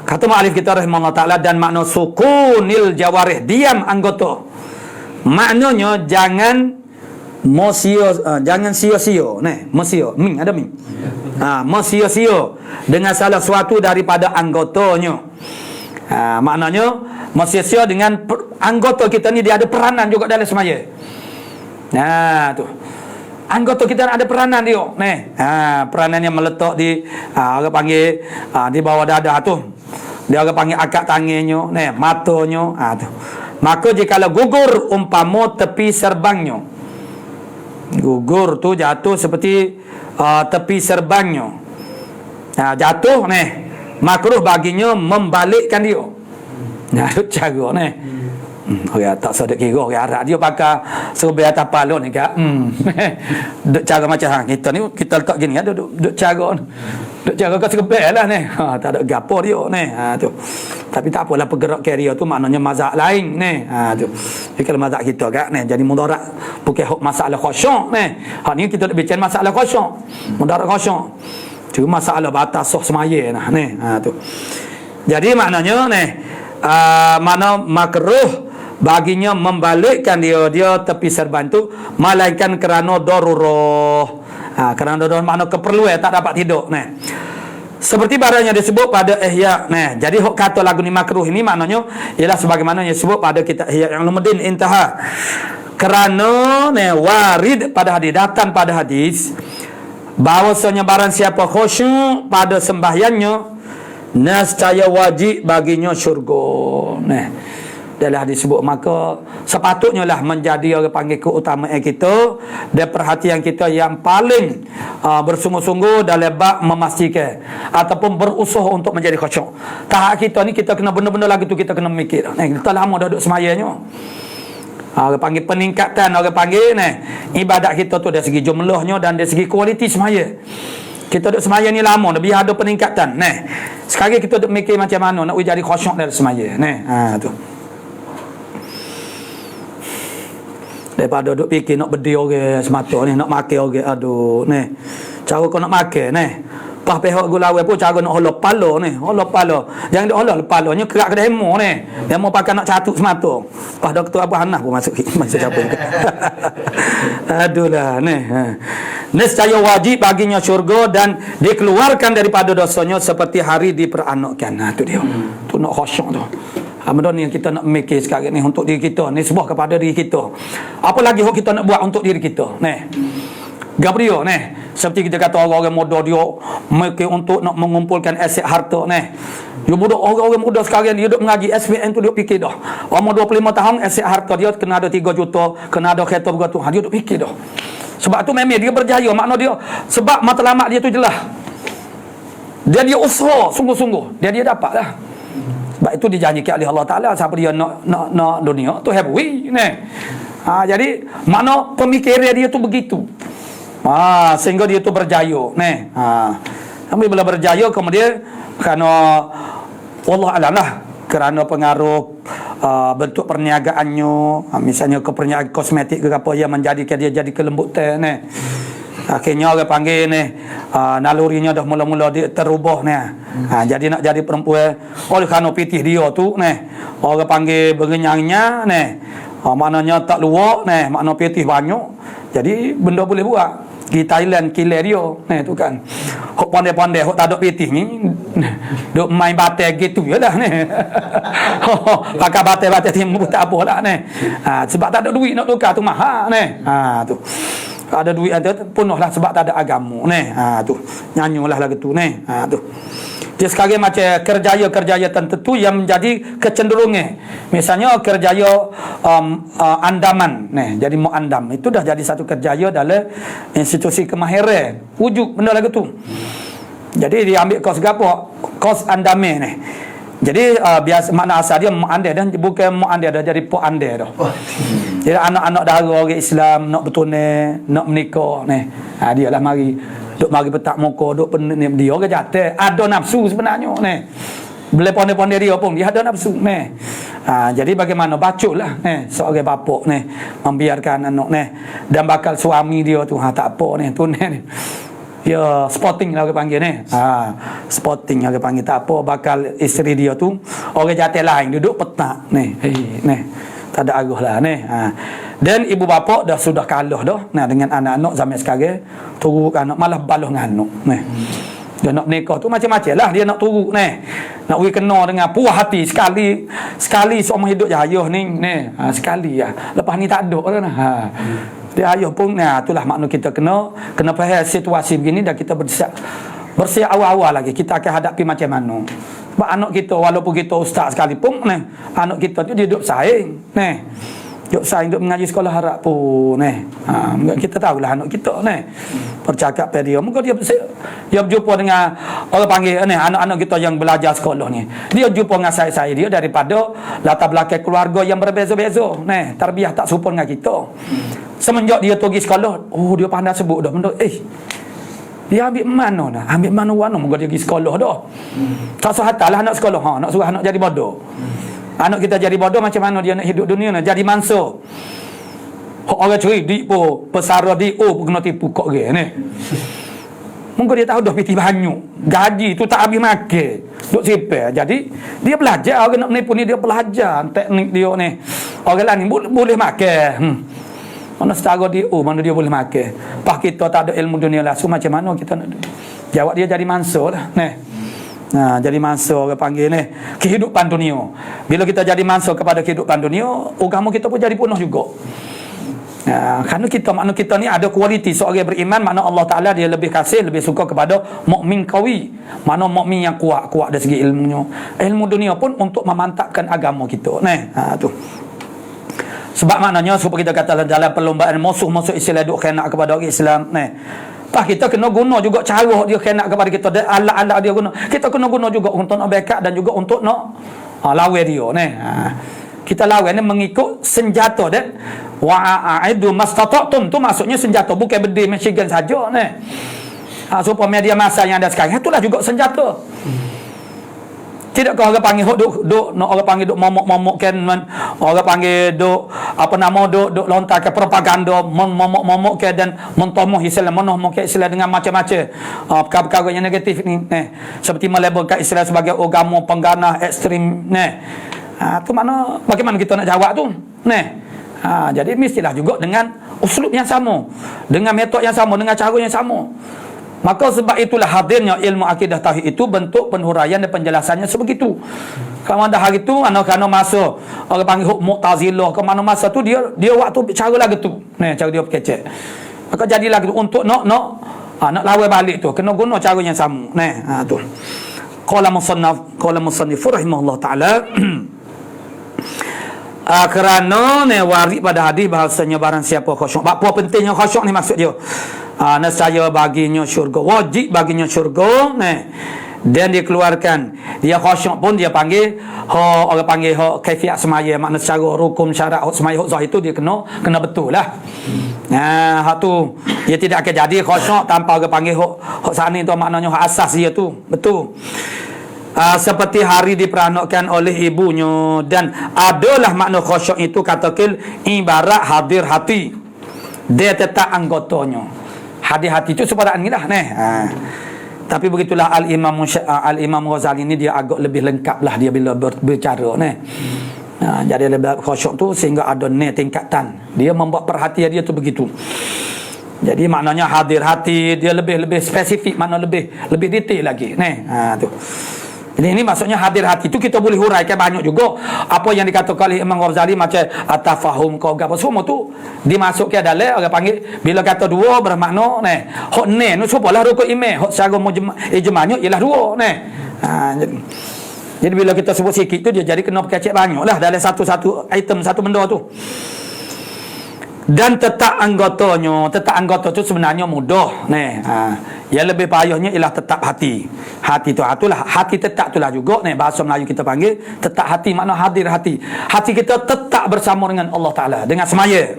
A: kata mu'alif kita rahimahullah ta'ala, dan makna sukunil jawarih, diam anggota. Maknanya jangan jangan sia-sia ada sia-sia dengan salah suatu daripada anggotanya. Maknanya sia-sia dengan anggota kita ni, dia ada peranan juga dalam semaya. Tu anggota kita ada peranan dia peranan yang meletak di orang panggil di bawah dada tu, dia orang panggil akak tangannya, matanya tu. Maka jikalau gugur umpama tepi serbangnya, gugur tu jatuh seperti tepi serbangnya, jatuh makruh baginya membalikkan dia. Cara orang tak sedek kira orang Arab dia pakai serba atas kepala ni kan. Duk cara macam kita ni, kita letak gini duk cara kau serba lah tak ada gapo dia tu. Tapi tak apalah, pergerak carrier tu maknanya mazhab lain tu. Jadi kalau mazhab kita kan jadi mudarat, bukan masalah khusyuk hak ni kita nak bincang masalah khusyuk, mudarat khusyuk. Cuma masalah batas sah semaya tu. Jadi maknanya mana makruh baginya membalikkan dia tepi serban tu, melainkan kerana darurah. Kerana darurah makna keperluan, tak dapat tidur seperti barang yang disebut pada Ihya. Jadi hok kata lagu ni makruh ini maknanya ialah sebagaimana yang disebut pada kitab Ihya Ulumuddin Intaha. Kerana warid pada hadis, datang pada hadis bahawasanya barang siapa khusyuk pada sembahyangnya, nescaya wajib baginya syurga. Dalam hadis sebut, maka sepatutnya lah menjadi orang panggil keutamaan kita dan perhatian kita yang paling bersungguh-sungguh dalam bab memastikan ataupun berusaha untuk menjadi khusyuk. Tahap kita ni kita kena benda-benda lagi tu kita kena mikir. Kita lama dah duduk semayanya. Orang panggil peningkatan, orang panggil ibadat kita tu dari segi jumlahnya dan dari segi kualiti semaya. Kita duduk semaya ni lama dah, biar ada peningkatan. Sekarang kita duduk mikir macam mana nak jadi khusyuk dalam semaya. Tu. Daripada duduk fikir nak bedi orang semata ni, nak makan orang, aduh cara kau nak makan pas pihak gulawai pun cara nak holok pala holok pala, jangan dia holok palanya kerak ke demo demo pakai nak catuk semata, pas Dr. Abu Hanaf pun masuk siapa aduh lah nescaya wajib baginya syurga dan dikeluarkan daripada dosanya seperti hari diperanakkan. Tu dia tu nak khusyuk tu. Benda ni yang kita nak mikir sekarang ni untuk diri kita, ni sebuah kepada diri kita. Apa lagi yang kita nak buat untuk diri kita Gabriel seperti kita kata orang-orang muda dia mikir untuk nak mengumpulkan aset harta dia muda, orang-orang muda sekarang dia duduk mengaji SPN tu dia fikir dah. Umur 25 tahun aset harta dia kena ada 3 juta, kena ada kereta berapa tu. Dia duduk fikir dah. Sebab tu memang dia berjaya, makna dia sebab matlamat dia tu jelas. Dia usaha sungguh-sungguh, dia dapat lah. Sebab itu dijanjikan oleh Allah Ta'ala, siapa dia nak dunia tu happy jadi makna pemikiran dia tu begitu sehingga dia tu berjaya tapi bila berjaya kemudian kerana Allah Alam lah, kerana pengaruh bentuk perniagaannya, misalnya ke perniagaan kosmetik ke apa yang menjadikan dia jadi kelembutan akhirnya orang panggil nalurinya dah mula-mula dia terubah jadi nak jadi perempuan oleh kerana pitih dia tu orang panggil berenyangnya maknanya tak luak makna pitih banyak, jadi benda boleh buat. Di Thailand kiler dia tu kan hok pandai-pandai hok tak ada pitih ni duk main batai gitu jelah pakai batai-batai timbuk tak apa lah sebab tak ada duit nak tukar tu mahal tu ada duit ada penuhlah sebab tak ada agama tu nyanyolah lagu tu tu dia sekarang macam kerjaya-kerjaya tertentu yang menjadi kecenderungan. Misalnya kerjaya andaman jadi muandam itu dah jadi satu kerjaya dalam institusi kemahiran wujud benda lagu tu. Jadi dia ambil kos gapo, kos andame jadi biasa makna asal dia muandai dan bukan muandai dah jadi puandai dah. Jadi anak-anak dara orang Islam nak bertunai, nak menikah dia lah mari duk mari petak muka duk dia orang jatuh ada nafsu sebenarnya boleh pandai-pandai dia pun dia ada nafsu jadi bagaimana bacuklah seorang bapa membiarkan anak dan bakal suami dia tu tak apa tu ya sporting lah orang panggil sporting orang panggil tak apa bakal isteri dia tu orang jatuh lain duduk petak tak ada aruh lah dan ibu bapa dah sudah kalah dah dengan anak-anak zaman sekarang turut anak malah baluh dengan anak dia nak nikah tu macam-macam lah dia nak turut nak pergi kena dengan puas hati sekali seumur hidup je ayah ni sekali lah lepas ni tak ada lah dia ayah pun itulah makna kita kena faham situasi begini dan kita bersiap awal-awal lagi kita akan hadapi macam mana. Sebab anak kita walaupun kita ustaz sekalipun anak kita tu dia duduk saing duduk saing duduk mengaji sekolah harap pun kita tahulah anak kita bercakap pada dia mungkin dia berjumpa dengan orang panggil anak-anak kita yang belajar sekolah ni dia jumpa dengan saya dia daripada latar belakang keluarga yang berbeza-beza tarbiyah tak serupa dengan kita semenjak dia pergi sekolah dia pandai sebut dah benda dia ambil mana dah? Ambil mana moga dia pergi sekolah dah. Tak sahatalah anak sekolah. Nak suruh anak jadi bodoh. Anak kita jadi bodoh macam mana dia nak hidup dunia nak jadi mangsa. Orang cerdik pun pesara di pun kena tipu kok ge moga dia tahu dah piti banyak. Gaji tu tak habis makan. Duk sipir. Jadi dia belajar orang nak menipu ni dia belajar teknik dia ni. Orang lain boleh makan. Mana setara dia mana dia boleh makan. Pas kita tak ada ilmu dunia langsung macam mana kita nak jawab dia jadi mangsa lah jadi mangsa orang panggil kehidupan dunia. Bila kita jadi mangsa kepada kehidupan dunia agama kita pun jadi punah juga Kerana makna kita ni ada kualiti seorang beriman, makna Allah Ta'ala dia lebih kasih, lebih suka kepada mukmin qawi, makna mukmin yang kuat dari segi ilmunya, ilmu dunia pun untuk memantapkan agama kita. Tu sebab maknanya supaya kita kata dalam perlombaan musuh-musuh Islam duk khianat kepada orang Islam, kita kena guna juga cara dia khianat kepada kita, alat-alat dia guna, kita kena guna juga untuk nak backup dan juga untuk nak lawan dia. Kita lawan ni mengikut senjata dan wa'aidu mastata'tum, tu maksudnya senjata, bukan benda Michigan saja supaya media masa yang ada sekarang itulah juga senjata. Tidakkah orang panggil orang panggil momok-momok kan, orang panggil duk lontarkan propaganda momok kan dan mentomoh Islam, menomokkan Islam dengan macam-macam perkara-perkara yang negatif ni, seperti melabelkan Islam sebagai agama pengganah ekstrim. Tu mana bagaimana kita nak jawab tu? Jadi mestilah juga dengan uslub yang sama, dengan metod yang sama, dengan cara yang sama. Maka sebab itulah hadirnya ilmu akidah tauhid itu bentuk penhuraian dan penjelasannya sebegitu. Kalau ada hari tu kerana masa orang panggil Mu'tazilah ke mana masa tu dia waktu cara lagu tu. Cara dia kecek. Maka jadilah untuk nak lawan balik tu kena guna cara yang sama. Tu. Qala musannif rahimahullah taala kerana warid pada hadis bahasanya barang siapa khusyuk. Apa pentingnya khusyuk ni maksud dia? Nescaya baginya syurga, wajib baginya syurga. Dan dikeluarkan dia khusyuk pun dia panggil orang panggil kaifiat semaya, makna secara rukun syarat semaya zahir itu dia kena betul lah. Hak tu dia tidak akan jadi khusyuk tanpa orang panggil hak sana tu, maknanya hak asas dia tu betul. Seperti hari diperanakkan oleh ibunya, dan adalah makna khusyuk itu katakan ibarat hadir hati, dia tetap anggotanya. Hadir hati itu sepadan ni lah. Tapi begitulah Al-Imam Ghazali ni dia agak lebih lengkap lah dia bila berbicara jadi lebih khusyuk tu sehingga ada tingkatan dia membuat perhatian dia tu begitu. Jadi maknanya hadir hati dia lebih spesifik, makna lebih detail lagi. Tu. Jadi ini maksudnya hadir hati itu kita boleh huraikan banyak juga apa yang dikatakan oleh Imam Ghazali macam atafahum kau apa semua tu dimasukkan dalam orang panggil bila kata dua bermakna hak ni supalah rukun iman, hak secara ijma'nya ialah dua jadi bila kita sebut sikit tu dia jadi kena kecek banyaklah dalam satu item satu benda tu. Dan tetap anggota tu sebenarnya mudah. Yang lebih payahnya ialah tetap hati. Hati tu itulah hati tetap itulah juga bahasa Melayu kita panggil tetap hati, makna hadir hati. Hati kita tetap bersama dengan Allah Taala dengan semaya.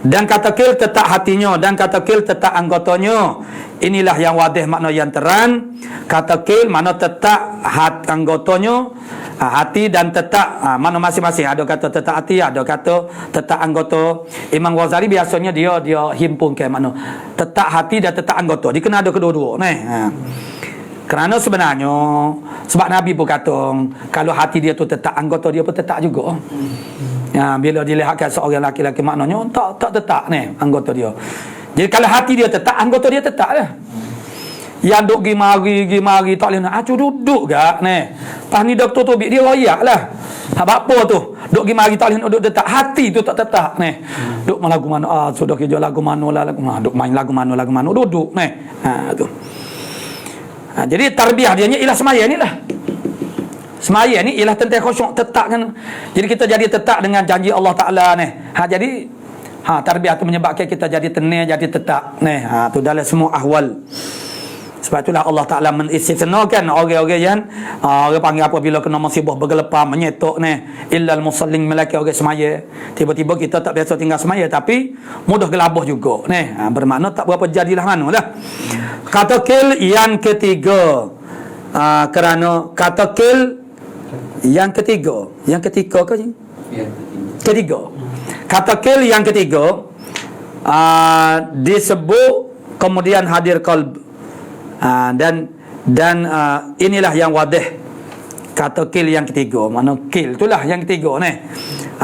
A: Dan katakil tetap hatinya dan katakil tetap anggotanya. Inilah yang wadih, makna yang terang. Katakil makna tetap anggotanya, hati dan tetap mana masing-masing. Ada kata tetap hati, ada kata tetap anggota. Imam Ghazali biasanya dia himpunkan makna tetap hati dan tetap anggota. Dia kena ada kedua-dua. Kerana sebenarnya sebab Nabi pun kata kalau hati dia tu tetap, anggota dia pun tetap juga. Bila dilihatkan seorang lelaki maknanya tak tetap anggota dia. Jadi kalau hati dia tetap, anggota dia tetap lah. Yang duk gi mari tak boleh nak duduk gak pas ni doktor tu dia royak lah. Apa tu duk gi mari tak boleh duduk tetap, hati tu tak tetap duk main lagu mana sudah kerja lagu mana lah duk main lagu mana duduk tu. Jadi tarbiyah dia ialah semaya ni lah. Semaya ni ialah tentang khusyuk tetap kan. Jadi kita jadi tetap dengan janji Allah Taala jadi tarbiyah tu menyebabkan kita jadi tenang, jadi tetap tu dalam semua ahwal. Sebab itulah Allah Ta'ala mengistisnakan orang-orang yang orang panggil apabila kena musibah bergelepar menyetok illal musallin melaki orang semaya. Tiba-tiba kita tak biasa tinggal semaya tapi mudah gelabah juga bermakna tak berapa jadilah mana lah. Kata kil yang ketiga kerana kata kil yang ketiga ke ketiga kata kil yang ketiga disebut kemudian hadir qalb. Dan inilah yang wadih kata kil yang ketiga, mana kil itulah yang ketiga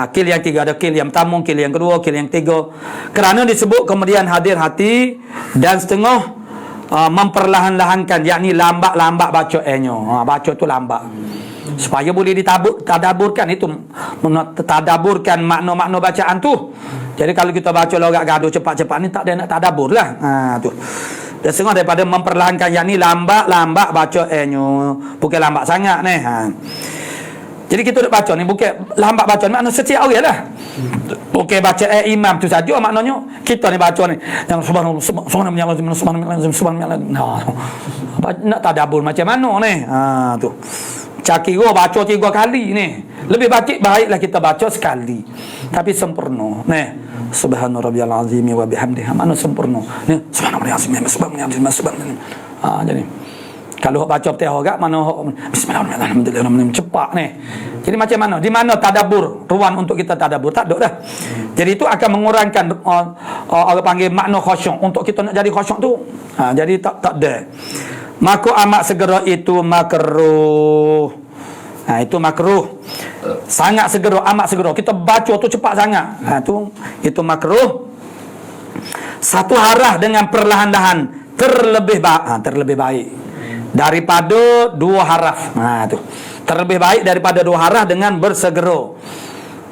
A: kil yang ketiga, ada kil yang pertama, kil yang kedua, kil yang ketiga. Kerana disebut kemudian hadir hati dan setengah memperlahan-lahankan, yakni lambat-lambat bacaannya. Baca tu lambat supaya boleh tadaburkan itu, tadaburkan makna-makna bacaan tu Jadi kalau kita baca logat gaduh cepat-cepat ni tak ada nak tadabbur lah. Tu. Dan setengah daripada memperlahankan yang ni lambat baca nyo. Bukan lambat sangat ni. Jadi kita nak baca ni bukan lambat baca ni, makna setiap orang lah. Bukan baca imam tu saja maknanya. Kita ni baca ni yang subhanallah nak tadabbur macam mana ni. Tu. Cakira baca 3 kali ni. Lebih baiklah kita baca sekali. Tapi sempurna. Subhana rabbiyal azim wa bihamdihi. Mana sempurna. Ni subhana rabbiyal azim subhana. Jadi kalau baca petih agak mana bismillahirrahmanirrahim cepat ni. Jadi macam mana? Di mana tadabbur? Ruang untuk kita tadabbur tak ada dah. Jadi itu akan mengurangkan orang panggil makna khusyuk. Untuk kita nak jadi khusyuk tu. Jadi tak ada. Maka amat segera itu makruh. Itu makruh. Sangat segera, amat segera. Kita baca tu cepat sangat. Itu makruh. Satu harah dengan perlahan-lahan terlebih baik daripada 2 haraf. Tu. Terlebih baik daripada 2 haraf dengan bersegera.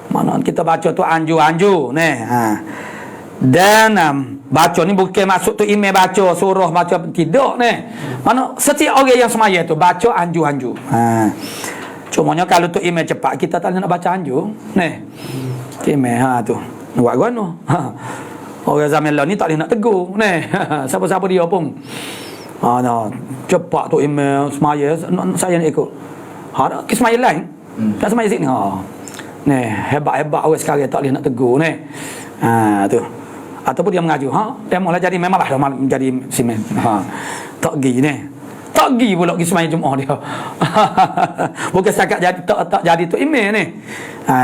A: Mana kita baca tu anju-anju dan baca ni bukan maksud tu email baca surah baca tidak Mana setiap orang yang semaya tu baca anju-anju. Cumanya kalau tu email cepat kita tak nak baca anju email tu buat gano. Orang zaman lalu ni tak boleh nak tegur siapa-siapa dia pun cepat tu email semaya saya nak ikut ke semaya lain tak semaya sini hebat-hebat orang sekarang tak boleh nak tegur tu. Ataupun dia mengaju dia maulah jadi memanglah menjadi simen tak pergi tak pergi pula pergi semaya Jumaat dia. Bukan setakat jadi tak jadi tu email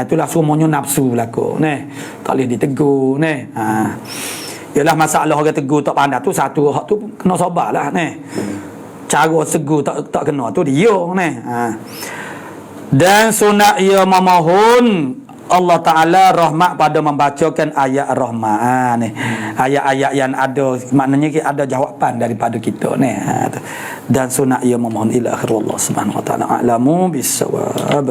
A: itulah semuanya nafsu berlaku tak boleh ditegur ialah masalah orang tegur tak pandai tu satu hak tu kena sabarlah cara tegur tak kena tu dia dan sunat ia memohon Allah Ta'ala rahmat pada membacakan ayat rahmat ayat-ayat yang ada maknanya ada jawapan daripada kita dan sunat ia memohon ila akhir Allah Subhanahu wa ta'ala a'lamu bisawab.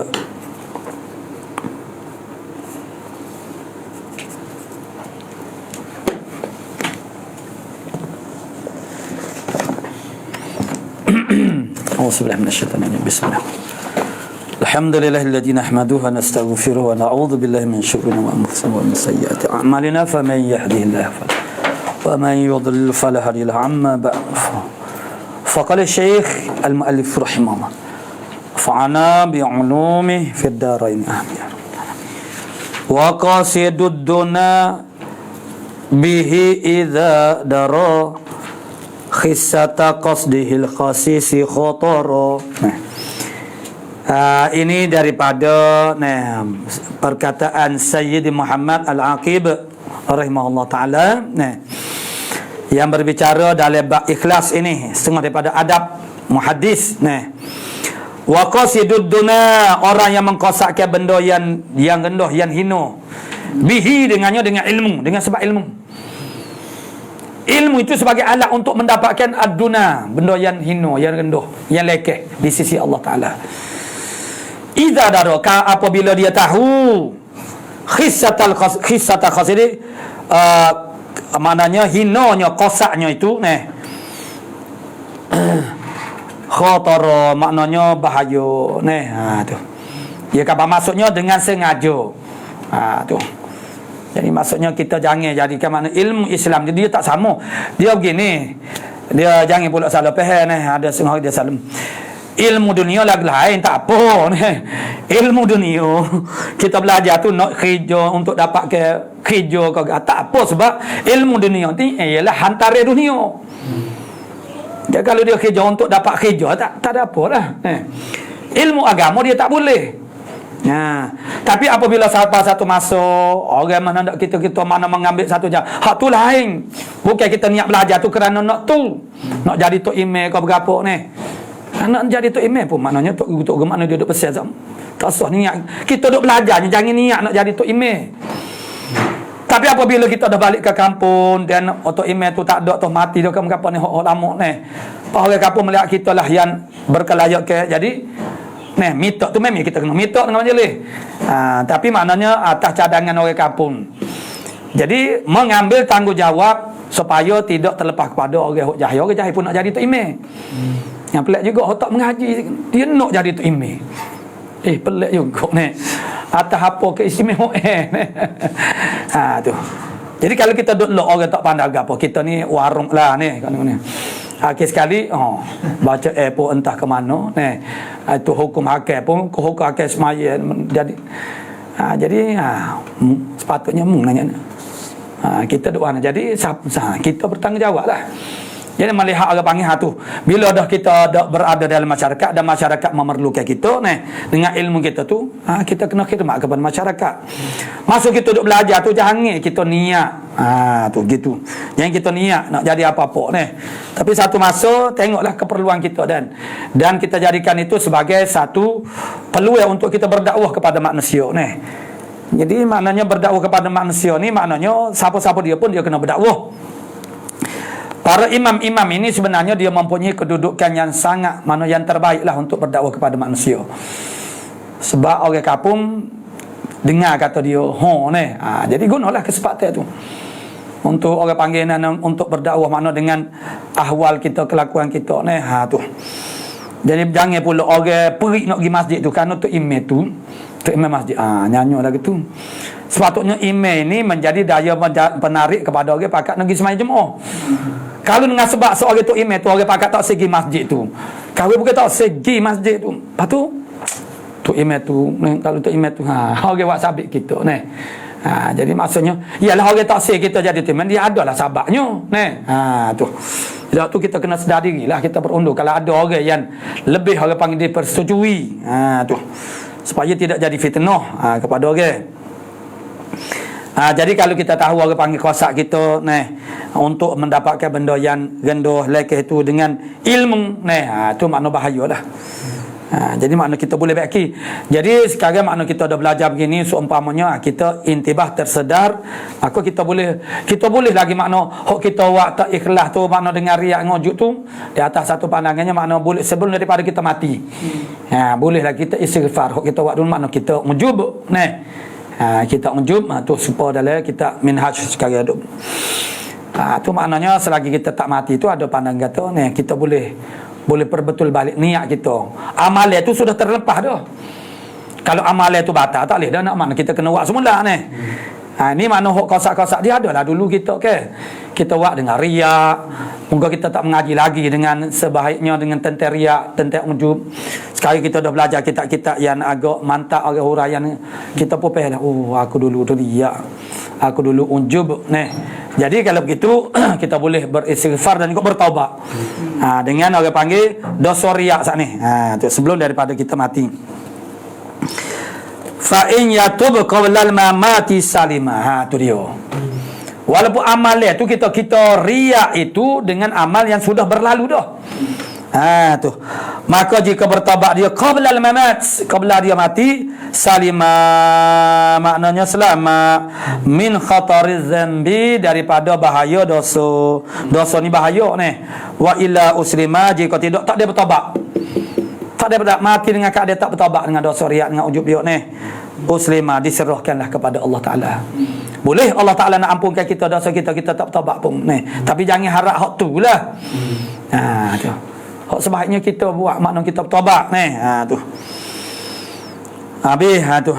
A: Auzubillahi minasyaitonir rajim. Bismillah. Alhamdulillahilladzi nahmaduhu wa nastaghfiruhu wa na'udzu billahi min syururi anfusina wa min sayyiati a'malina faman yahdihillahu wa man yudlil fala hadiya lahu amma ba'd. Faqala Syekh al-Mu'allif rahimahullah fa'ana bi'ulumihi fid darain amin. Wa qasidud duna bihi idza dara khissata qasdihil khasisi khatara. Ini daripada perkataan Sayyid Muhammad Al-Aqib rahimahullah ta'ala yang berbicara dalam bab ikhlas ini setengah daripada adab muhaddis wa qasidud duna orang yang mengkosakkan benda yang rendah yang hina bihi dengannya dengan ilmu dengan sebab ilmu itu sebagai alat untuk mendapatkan ad-duna benda yang hina yang rendah yang lekeh di sisi Allah Ta'ala. Idza daraka apabila dia tahu khissata khasidi maknanya hinanya kosaknya itu khatara maknanya bahaya tu dia kata maksudnya dengan sengaja tu. Jadi maksudnya kita jangan jadikan makna ilmu Islam dia tak sama. Dia begini, dia jangan pula salah faham ada setengah dia salah. Ilmu dunia lagi lain tak apa ilmu dunia kita belajar tu nak kerja untuk dapat ke kerja ke tak apa sebab ilmu dunia ni ialah hantaran dunia. Jadi kalau dia kerja untuk dapat kerja tak ada apa dah ilmu agama dia tak boleh. Tapi apabila satu masa orang mana nak kita mana mengambil satu jam hak tu lain. Bukan kita niat belajar tu kerana nak jadi tok email ke berapa nak jadi tok email pun maknanya tok mana dia duk pesan tak sah niat kita duk belajar jangan niat nak jadi tok email. Tapi apabila kita dah balik ke kampung dan tok email tu tak ada tu mati dah kamu kapan lama orang kampung melihat kita lah yang berkelayak ke jadi mitok tu memang kita kena mitok dengan majlis tapi maknanya atas cadangan orang kampung Jadi mengambil tanggungjawab supaya tidak terlepas kepada orang jahil. Orang jahil pun nak jadi tok imam. Yang pelik juga orang tak mengaji, dia nak jadi tok imam. Pelik juga ni. Atas apa keistimewaan tu. Jadi kalau kita duduk orang tak pandai apa, kita ni warung lah ni kan ni. Akhir sekali baca pun entah ke mana ni. Itu hukum hakim pun hukum hakim semaya jadi sepatutnya nanya. Kita doa. Jadi kita bertanggungjawab lah. Jadi melihat orang panggil tu. Bila dah kita dah berada dalam masyarakat dan masyarakat memerlukan kita dengan ilmu kita tu, kita kena khidmat kepada masyarakat. Masuk kita duduk belajar tu jangan kita niat. Tu gitu. Jangan kita niat nak jadi apa-apa Tapi satu masa tengoklah keperluan kita dan kita jadikan itu sebagai satu peluang untuk kita berdakwah kepada manusia Jadi maknanya berdakwah kepada manusia ni maknanya siapa-siapa dia pun dia kena berdakwah. Para imam-imam ini sebenarnya dia mempunyai kedudukan yang sangat yang terbaiklah untuk berdakwah kepada manusia. Sebab orang kampung dengar kata dia jadi gunalah kesempatan tu untuk orang panggil untuk berdakwah dengan ahwal kita, kelakuan kita tu. Jadi jangan pula orang perik nak pergi masjid tu kerana tu imam tu imam masjid nyanyi lah gitu. Sepatutnya imam ni menjadi daya penarik kepada orang pakat negeri semai jemaah. Kalau dengan sebab seorang tu imam tu orang pakat tak segi masjid tu. Kalau bukan tak segi masjid tu. Lepas tu imam tu kalau tu imam tu orang buat sabit kita jadi maksudnya ialah orang tak segi kita jadi tu imam dia adalah sabaknya tu. Sebab tu kita kena sedar dirilah kita berundur kalau ada orang yang lebih orang panggil dia persetujui tu supaya tidak jadi fitnah kepada orang. Jadi kalau kita tahu orang panggil kosak kita untuk mendapatkan benda yang rendah lekeh itu dengan ilmu tu makna bahaya dah. Jadi makna kita boleh baiki. Jadi sekarang makna kita dah belajar begini seumpamanya kita intibah tersedar, maka kita boleh lagi makna hok kita buat tak ikhlas tu makna dengan riak ngojuk tu di atas satu pandangannya makna boleh sebelum daripada kita mati. Bolehlah kita istighfar hok kita buat dulu makna kita ujub kita ujub tu supaya dalam kita minhaj sekarang hidup. Tu maknanya selagi kita tak mati tu ada pandang kata kita boleh perbetul balik niat kita. Amalan tu sudah terlepas dah. Kalau amalan tu batal tak boleh dah nak mana kita kena buat semula ni makna hok kosak-kosak dia adalah dulu kita kita buat dengan riak. Moga kita tak mengaji lagi dengan sebaiknya dengan tentang riak, tentang ujub. Sekarang kita dah belajar kitab-kitab yang agak mantap orang huraian kita pun faham aku dulu tu riak. Aku dulu ujub Jadi kalau begitu kita boleh beristighfar dan juga bertaubat. Dengan orang panggil dosa riak sat ni. Tu sebelum daripada kita mati. Fa in yatub qabla al-mamati salima. Tu dia. Walaupun amal tu kita riak itu dengan amal yang sudah berlalu dah. Tu. Maka jika bertaubat dia qabla al-mamat, qabla dia mati, salima maknanya selama min khatariz zambi daripada bahaya dosa. Dosa ni bahaya Wa illa uslima jika tidak tak dia bertaubat. Tak dia mati dengan keadaan tak bertaubat dengan dosa riak dengan ujub dia Uslima diserahkanlah kepada Allah Taala. Boleh Allah Taala nak ampunkan kita dosa kita tak bertaubat pun tapi jangan harap hak tu lah. Tu. Hak sebaiknya kita buat makna kita bertaubat tu. Habis tu.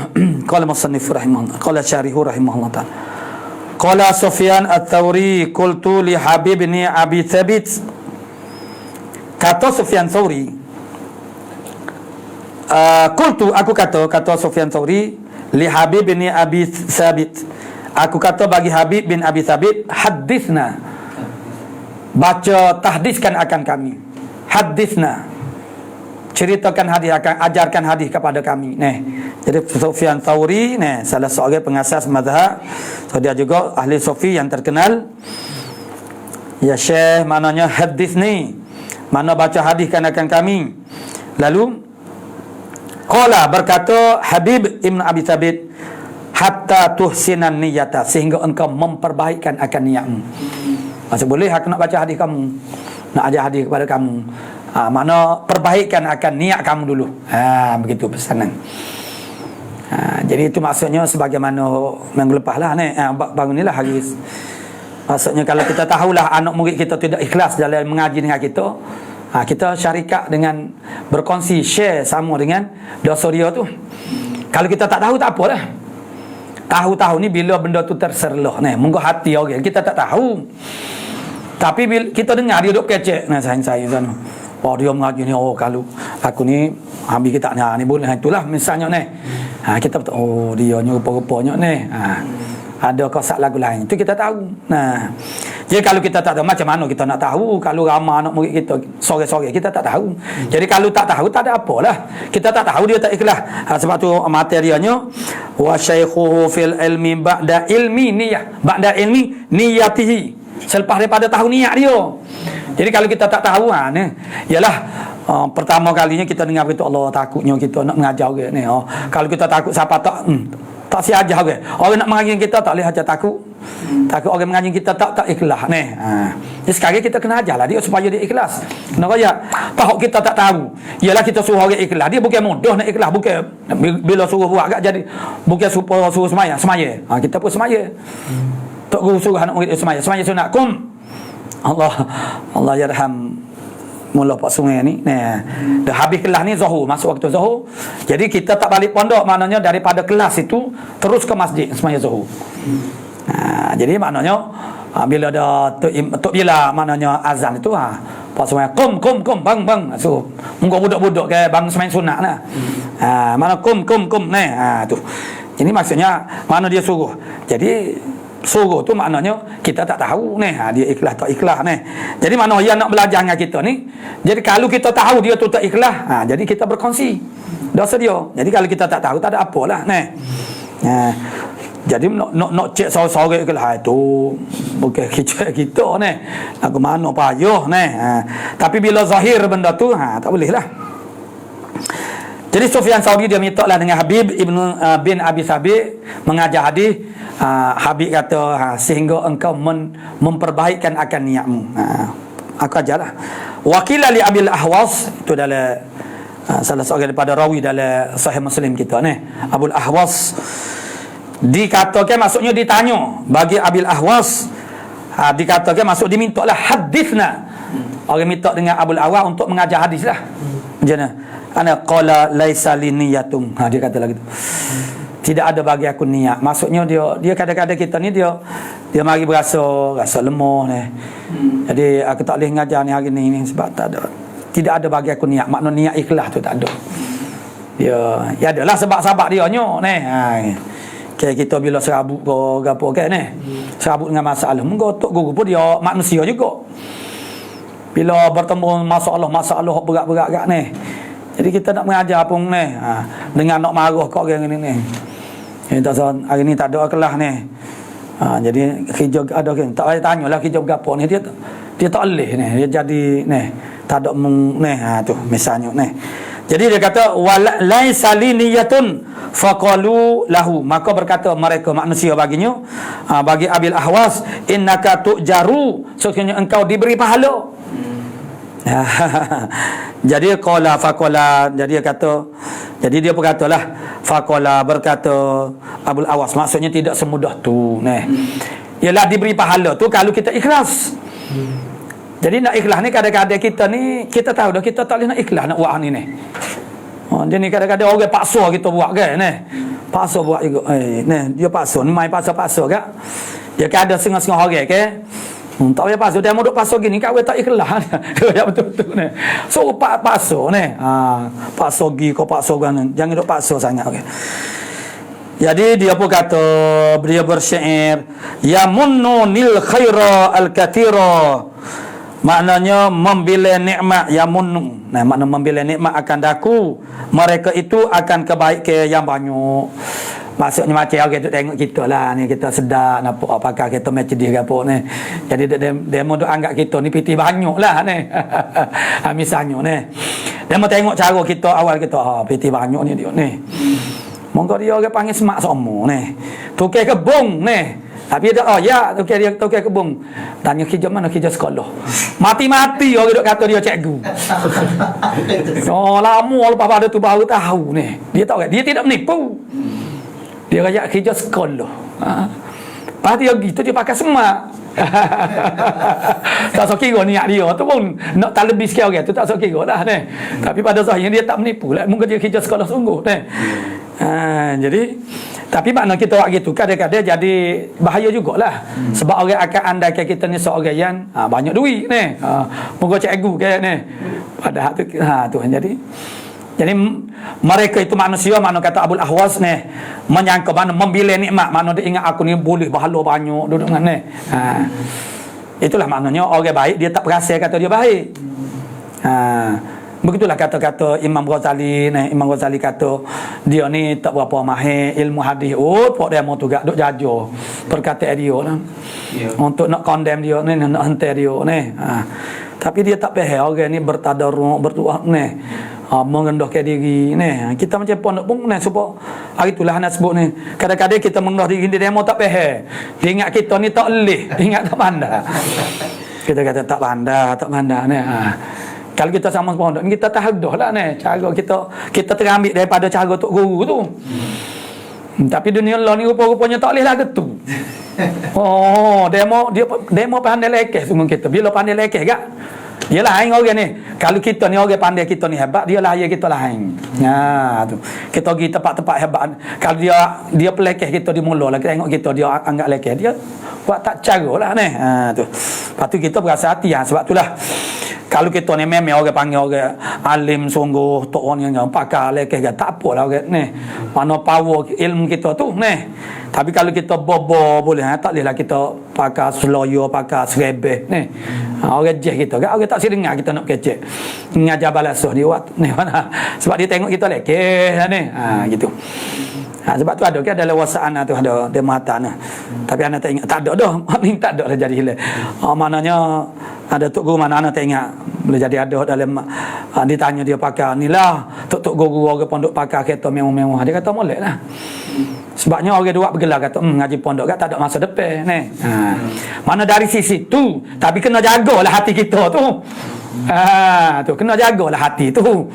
A: Qala musannif rahimahullah, qala syarihu rahimahullah taala. Qala Sufyan Ats-Tsauri qultu li Habib bin Abi Thabit. Kata Sufyan Tsauri aku kata Sufyan Tsauri li Habib bin Abi Thabit. Aku kata bagi Habib bin Abi Thabit, hadisna. Baca tahdiskan akan kami. Hadisna. Ceritakan hadis, akan ajarkan hadis kepada kami. Jadi Sufyan Tsauri salah seorang pengasas mazhab. So dia juga ahli sufi yang terkenal. Ya Syekh maknanya hadis ni. Mana baca hadiskan akan kami. Lalu qala berkata Habib Ibn Abi Thabit, hatta tuhsinan niyata, sehingga engkau memperbaikkan akan niatmu. Maksud boleh aku nak baca hadis kamu, nak ajar hadis kepada kamu. Makna perbaikan akan niat kamu dulu. Begitu pesanan. Jadi itu maksudnya sebagaimana minggu lepas lah ni, baru ni lah hari. Maksudnya kalau kita tahulah anak murid kita tidak ikhlas dalam mengaji dengan kita, kita syarikat dengan berkongsi, share sama dengan dosa dia tu. Kalau kita tak tahu tak apalah. Tahu-tahu ni bila benda tu terserlah ni, munggu hati orang, kita tak tahu. Tapi bila kita dengar dia duk kecek, nah saya sana. Oh dia mengaji ni, oh kalau aku ni ambil kita ni boleh, itulah misalnya ni. Kita betul, oh dia ni rupa-rupanya ni. Ada kosak lagu lain, itu kita tahu. Nah, jadi kalau kita tak tahu, macam mana kita nak tahu? Kalau ramai anak murid kita sore-sore, kita tak tahu. Jadi kalau tak tahu, tak ada apalah. Kita tak tahu, dia tak ikhlas. Sebab tu materianya wa syaikhuhu fil ilmi ba'da ilmi niyah, ba'da ilmi niyatihi, selepas daripada tahu niat dia. Jadi kalau kita tak tahu ni, ialah pertama kalinya kita dengar berita Allah, takutnya kita nak mengajar orang ni. Kalau kita takut siapa tak si ajar orang. Orang nak mengaji kita tak boleh ajar takut. Takut orang mengaji kita tak ikhlas ni. Jadi sekarang kita kena ajarlah dia supaya dia ikhlas. Kena raya. Tahu kita tak tahu. Ialah kita suruh orang ikhlas. Dia bukan mudah nak ikhlas, bukan bila suruh buat agak jadi bukan suruh semaya. Kita pun semaya. Tok guru suruh anak murid semaya. Semaya sunat kum. Allah yarham mula Pak Sungai ni. Dah habis kelas ni zuhur, masuk waktu zuhur. Jadi kita tak balik pondok, maknanya daripada kelas itu terus ke masjid semaya zuhur. Jadi maknanya bila ada tok bila maknanya azan itu Pak Sungai kum bang. So mungko budak-budak ke bang semain sunat lah. Mana kum ni. Tu. Jadi maksudnya mana dia suruh. Jadi suruh tu maknanya kita tak tahu ni, dia ikhlas tak ikhlas ni. Jadi mana dia nak belajar dengan kita ni. Jadi kalau kita tahu dia tu tak ikhlas, jadi kita berkongsi dosa dia. Jadi kalau kita tak tahu, tak ada apalah ni. Jadi nak cek sore-sore ikhlas itu bukan kita ni. Aku mana payah ni. Tapi bila zahir benda tu tak boleh lah. Jadi Sufyan Sauri dia minta lah dengan Habib bin Abi Sabit mengajar hadis. Habib kata sehingga engkau memperbaikkan akan niatmu. Aku ajarlah. Wakil Ali Abil Ahwas, itu dalam salah seorang daripada rawi dalam Sahih Muslim kita ni, Abul Ahwas dikatakan, maksudnya ditanya bagi Abil Ahwas, dikatakan maksud diminta lah hadithna. Orang minta dengan Abul Ahwas untuk mengajar hadis lah. Macam mana? Ana qala laisa li niyatum. Dia kata lagi tu. Tidak ada bagi aku niat. Maksudnya dia kadang-kadang kita ni dia mari rasa lemah ni. Jadi aku tak boleh ngajar ni hari ni sebab tidak ada bagi aku niat. Makna niat ikhlas tu tak ada. Ya adalah sebab-sebab dia nyo ni. Kayak kita bila serabut ke apa kan ni. Serabut dengan masalah. Mungkin tok guru pun dia manusia juga. Bila bertemu masalah berat-berat kat ni. Jadi kita nak mengajar pun ni. Dengan nak marah kat orang ni. Hari ni tak ada kelas ni. Jadi kerja ada kan. Tak payah tanyalah kerja berapa ni. Dia tak boleh ni. Dia jadi ni. Tak ada ni. Tu misalnya ni. Jadi dia kata laisa li niyatun faqalu lahu. Maka berkata mereka manusia baginya, bagi Abil Ahwas, innaka tujaru, sesungguhnya engkau diberi pahala. Jadi faqala, jadi dia kata, jadi dia berkatalah faqala, berkata Abul Awas, maksudnya tidak semudah tu nah. Ialah diberi pahala tu kalau kita ikhlas. Jadi nak ikhlas ni kadang-kadang kita ni kita tahu dah kita tak boleh nak ikhlas nak buat ni. Jadi kadang-kadang orang paksa kita buat kan ni. Paksa buat juga. Dia paksa ni main paksa kan. Dia kan ada setengah-setengah orang ke. Tak payah paksa, dia mau duk paksa gini kau tak ikhlas. Ya betul-betul ni. So paksa ni. Paksa gi kau paksa kan. Jangan duk paksa sangat okey. Jadi dia pun kata, dia bersyair, ya munnunil khaira al-kathira. Maknanya membela nikmat, ya munnu. Nah, makna membela nikmat akan daku. Mereka itu akan kebaikan yang banyak. Maksudnya macam orang tu tengok kita lah ni, kita sedar nampak apakah kita macam dia apa ni. Jadi dia mau anggap kita ni piti banyak lah ni. Misalnya ni. Dia mau tengok cara kita awal kita, piti banyak ni dia ni. Monggo dia orang panggil semak somo ni. Tukar kebun ni. Tapi dia tukar kebun. Tanya kerja mana, kerja sekolah. Mati-mati orang duk kata dia cikgu. Lama lepas pada tu baru tahu ni. Dia tahu kan? Dia tidak menipu. Dia rakyat kerja sekolah. Lepas dia gitu dia pakai semak. Tak sok kira niat dia tu pun nak tak lebih sikit orang tu tak sok kira dah ni. Tapi pada zahirnya dia tak menipu lah. Mungkin dia kerja sekolah sungguh ni. Jadi tapi makna kita buat gitu kadang-kadang jadi bahaya jugalah. Sebab orang akan andaikan kita ni seorang yang banyak duit ni. Moga cikgu kayak ni. Padahal tu jadi mereka itu manusia, mana kata Abul Ahwas ni, menyangka mana membilih nikmat, mana dia ingat aku ni boleh bahala banyak duduk dengan ni. Itulah maknanya orang baik dia tak perasan kata dia baik. Begitulah kata-kata Imam Ghazali ni. Imam Ghazali kata dia ni tak berapa mahir ilmu hadis. Pok dia mau tugak duk jaja perkataan dia lah. Untuk nak condemn dia ni, nak hentai dia ni. Tapi dia tak faham orang ni bertadarruk, berdoa ni. Merendahkan diri ni. Kita macam pondok pun ni sebab hari itulah nak sebut ni. Kadang-kadang kita merendah diri dia mau tak faham. Dia ingat kita ni tak leh, dia ingat tak pandai. Kita kata tak pandai ni. Kalau kita sama pondok ni kita tahadah lah ni. Cara kita terambil daripada cara tok guru tu. Tapi dunia Allah ni rupa-rupanya tak leh lah gitu. Dia mau pandai lekeh sungguh kita. Bila pandai lekeh gak? Dia lain orang ni. Kalau kita ni orang pandai kita ni hebat, dia lahir kita lain. Tu. Kita pergi tempat-tempat hebat. Kalau dia pelekeh kita di mula lah, kita tengok kita dia anggap lekeh, dia buat tak cara lah ni. Tu. Lepas tu kita berasa hati sebab itulah kalau kita ni memang orang panggil orang alim sungguh, tok orang yang pakar lekeh tak apalah orang ni. Mana power ilmu kita tu ni. Tapi kalau kita bobo boleh, tak bolehlah kita pakar seloyo, pakar serebeh ni. Orang jeh kita, orang tak sedengar kita nak kecek. Ngajar balasah dia buat ni mana. Sebab dia tengok kita lekeh ni. Gitu. Sebab tu ada ke dalam WhatsApp anak tu ada dia mata nah. Tapi anak tak ingat tak ada dah. Maknanya tak ada dah jadi hilang. Maknanya ada tok guru mana anak tak ingat boleh jadi ada dalam ditanya dia pakar ni lah tok guru orang pondok pakar kereta mewah-mewah. Dia kata molek lah. Sebabnya orang dua bergelar kata ngaji pondok tak ada masa depan ni. Mana dari sisi tu, tapi kena jagalah hati kita tu. Tu kena jagalah hati tu.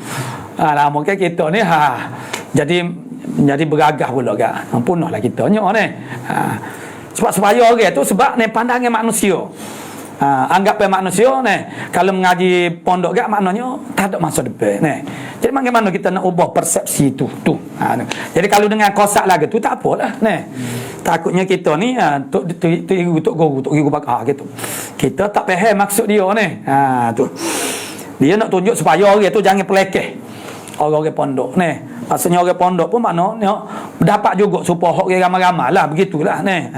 A: Lah mungkin kita ni jadi beragah pula gak. Punahlah kita nyok ni. Sebab supaya orang tu sebab ni pandangan manusia. Anggap manusia ni kalau mengaji pondok gak maknanya tak ada masa depan ni. Jadi bagaimana kita nak ubah persepsi tu. Jadi kalau dengan kosak lagu tu tak apalah ni. Takutnya kita ni tuk guru bakar gitu. Kita tak faham maksud dia ni. Tu. Dia nak tunjuk supaya orang tu jangan pelekeh. Orang-orang pondok ni. Maksudnya orang pondok pun maknanya dapat juga supaya orang ramai-ramai lah begitulah ni.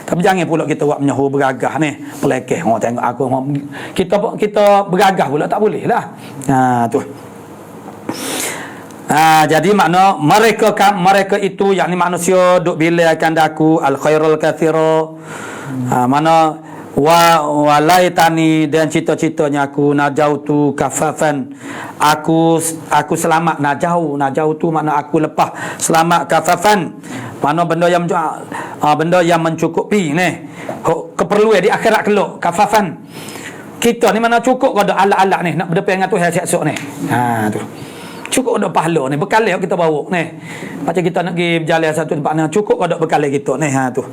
A: Tapi jangan pula kita buat menyahu beragah ni, pelekeh. Tengok aku kita beragah pula tak boleh lah. Tu. Jadi makna mereka itu yakni manusia duk bila akan daku al khairul katsira. Mana walaitani dan cita-citanya aku najautu kafafan, aku selamat. Najau tu makna aku lepas selamat, kafafan mana benda yang mencukupi ni keperluan di akhirat kelak. Kafafan kita ni mana cukup kada alat-alat ni nak berdepan dengan Tuhan esok ni. Tu cukup ada pahala ni, bekal yang kita bawa ni. Macam kita nak pergi berjalan satu tempat ni, cukup ada bekal kita ni. Tu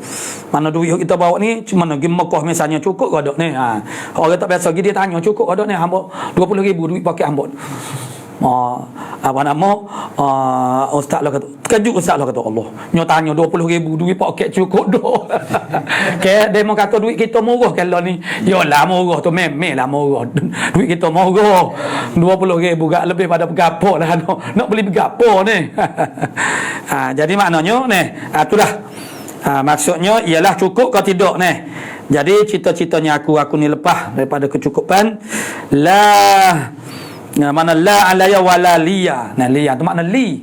A: mana duit kita bawa ni cuma nak pergi Mekah misalnya, cukup ada ni. Orang tak biasa pergi dia tanya cukup ada ni, hamba 20,000 duit pakai hamba. Apa nama ustaz lah kata, terkejut ustaz lah kata Allah nyo tanya 20,000 duit pakai cukup dah. Ke dia mau kata duit kita murah kalau ni, yalah murah tu memanglah murah. Duit kita murah 20,000 gak lebih pada bergapo lah nak beli bergapo ni. Jadi maknanya ni itulah maksudnya ialah cukup ke tidak ni. Jadi cita-citanya aku ni lepas daripada kecukupan lah. Mana la alaya wala liya. Liya tu makna li.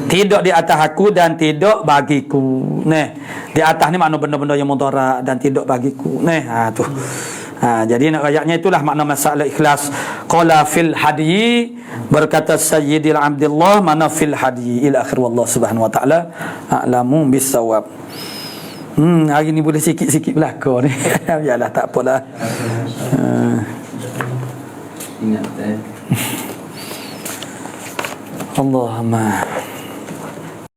A: Tidak di atas aku dan tidak bagiku. Di atas ni makna benda-benda yang mudarat dan tidak bagiku. Tu. Jadi nak ayatnya itulah makna masalah ikhlas. Qala fil hadi, berkata Sayyidil Abdullah, mana fil hadi ila akhir, wallahu subhanahu wa ta'ala a'lamu bisawab. Hari ni boleh sikit-sikit belakang ni. Biarlah tak apalah. Ingat Allahumma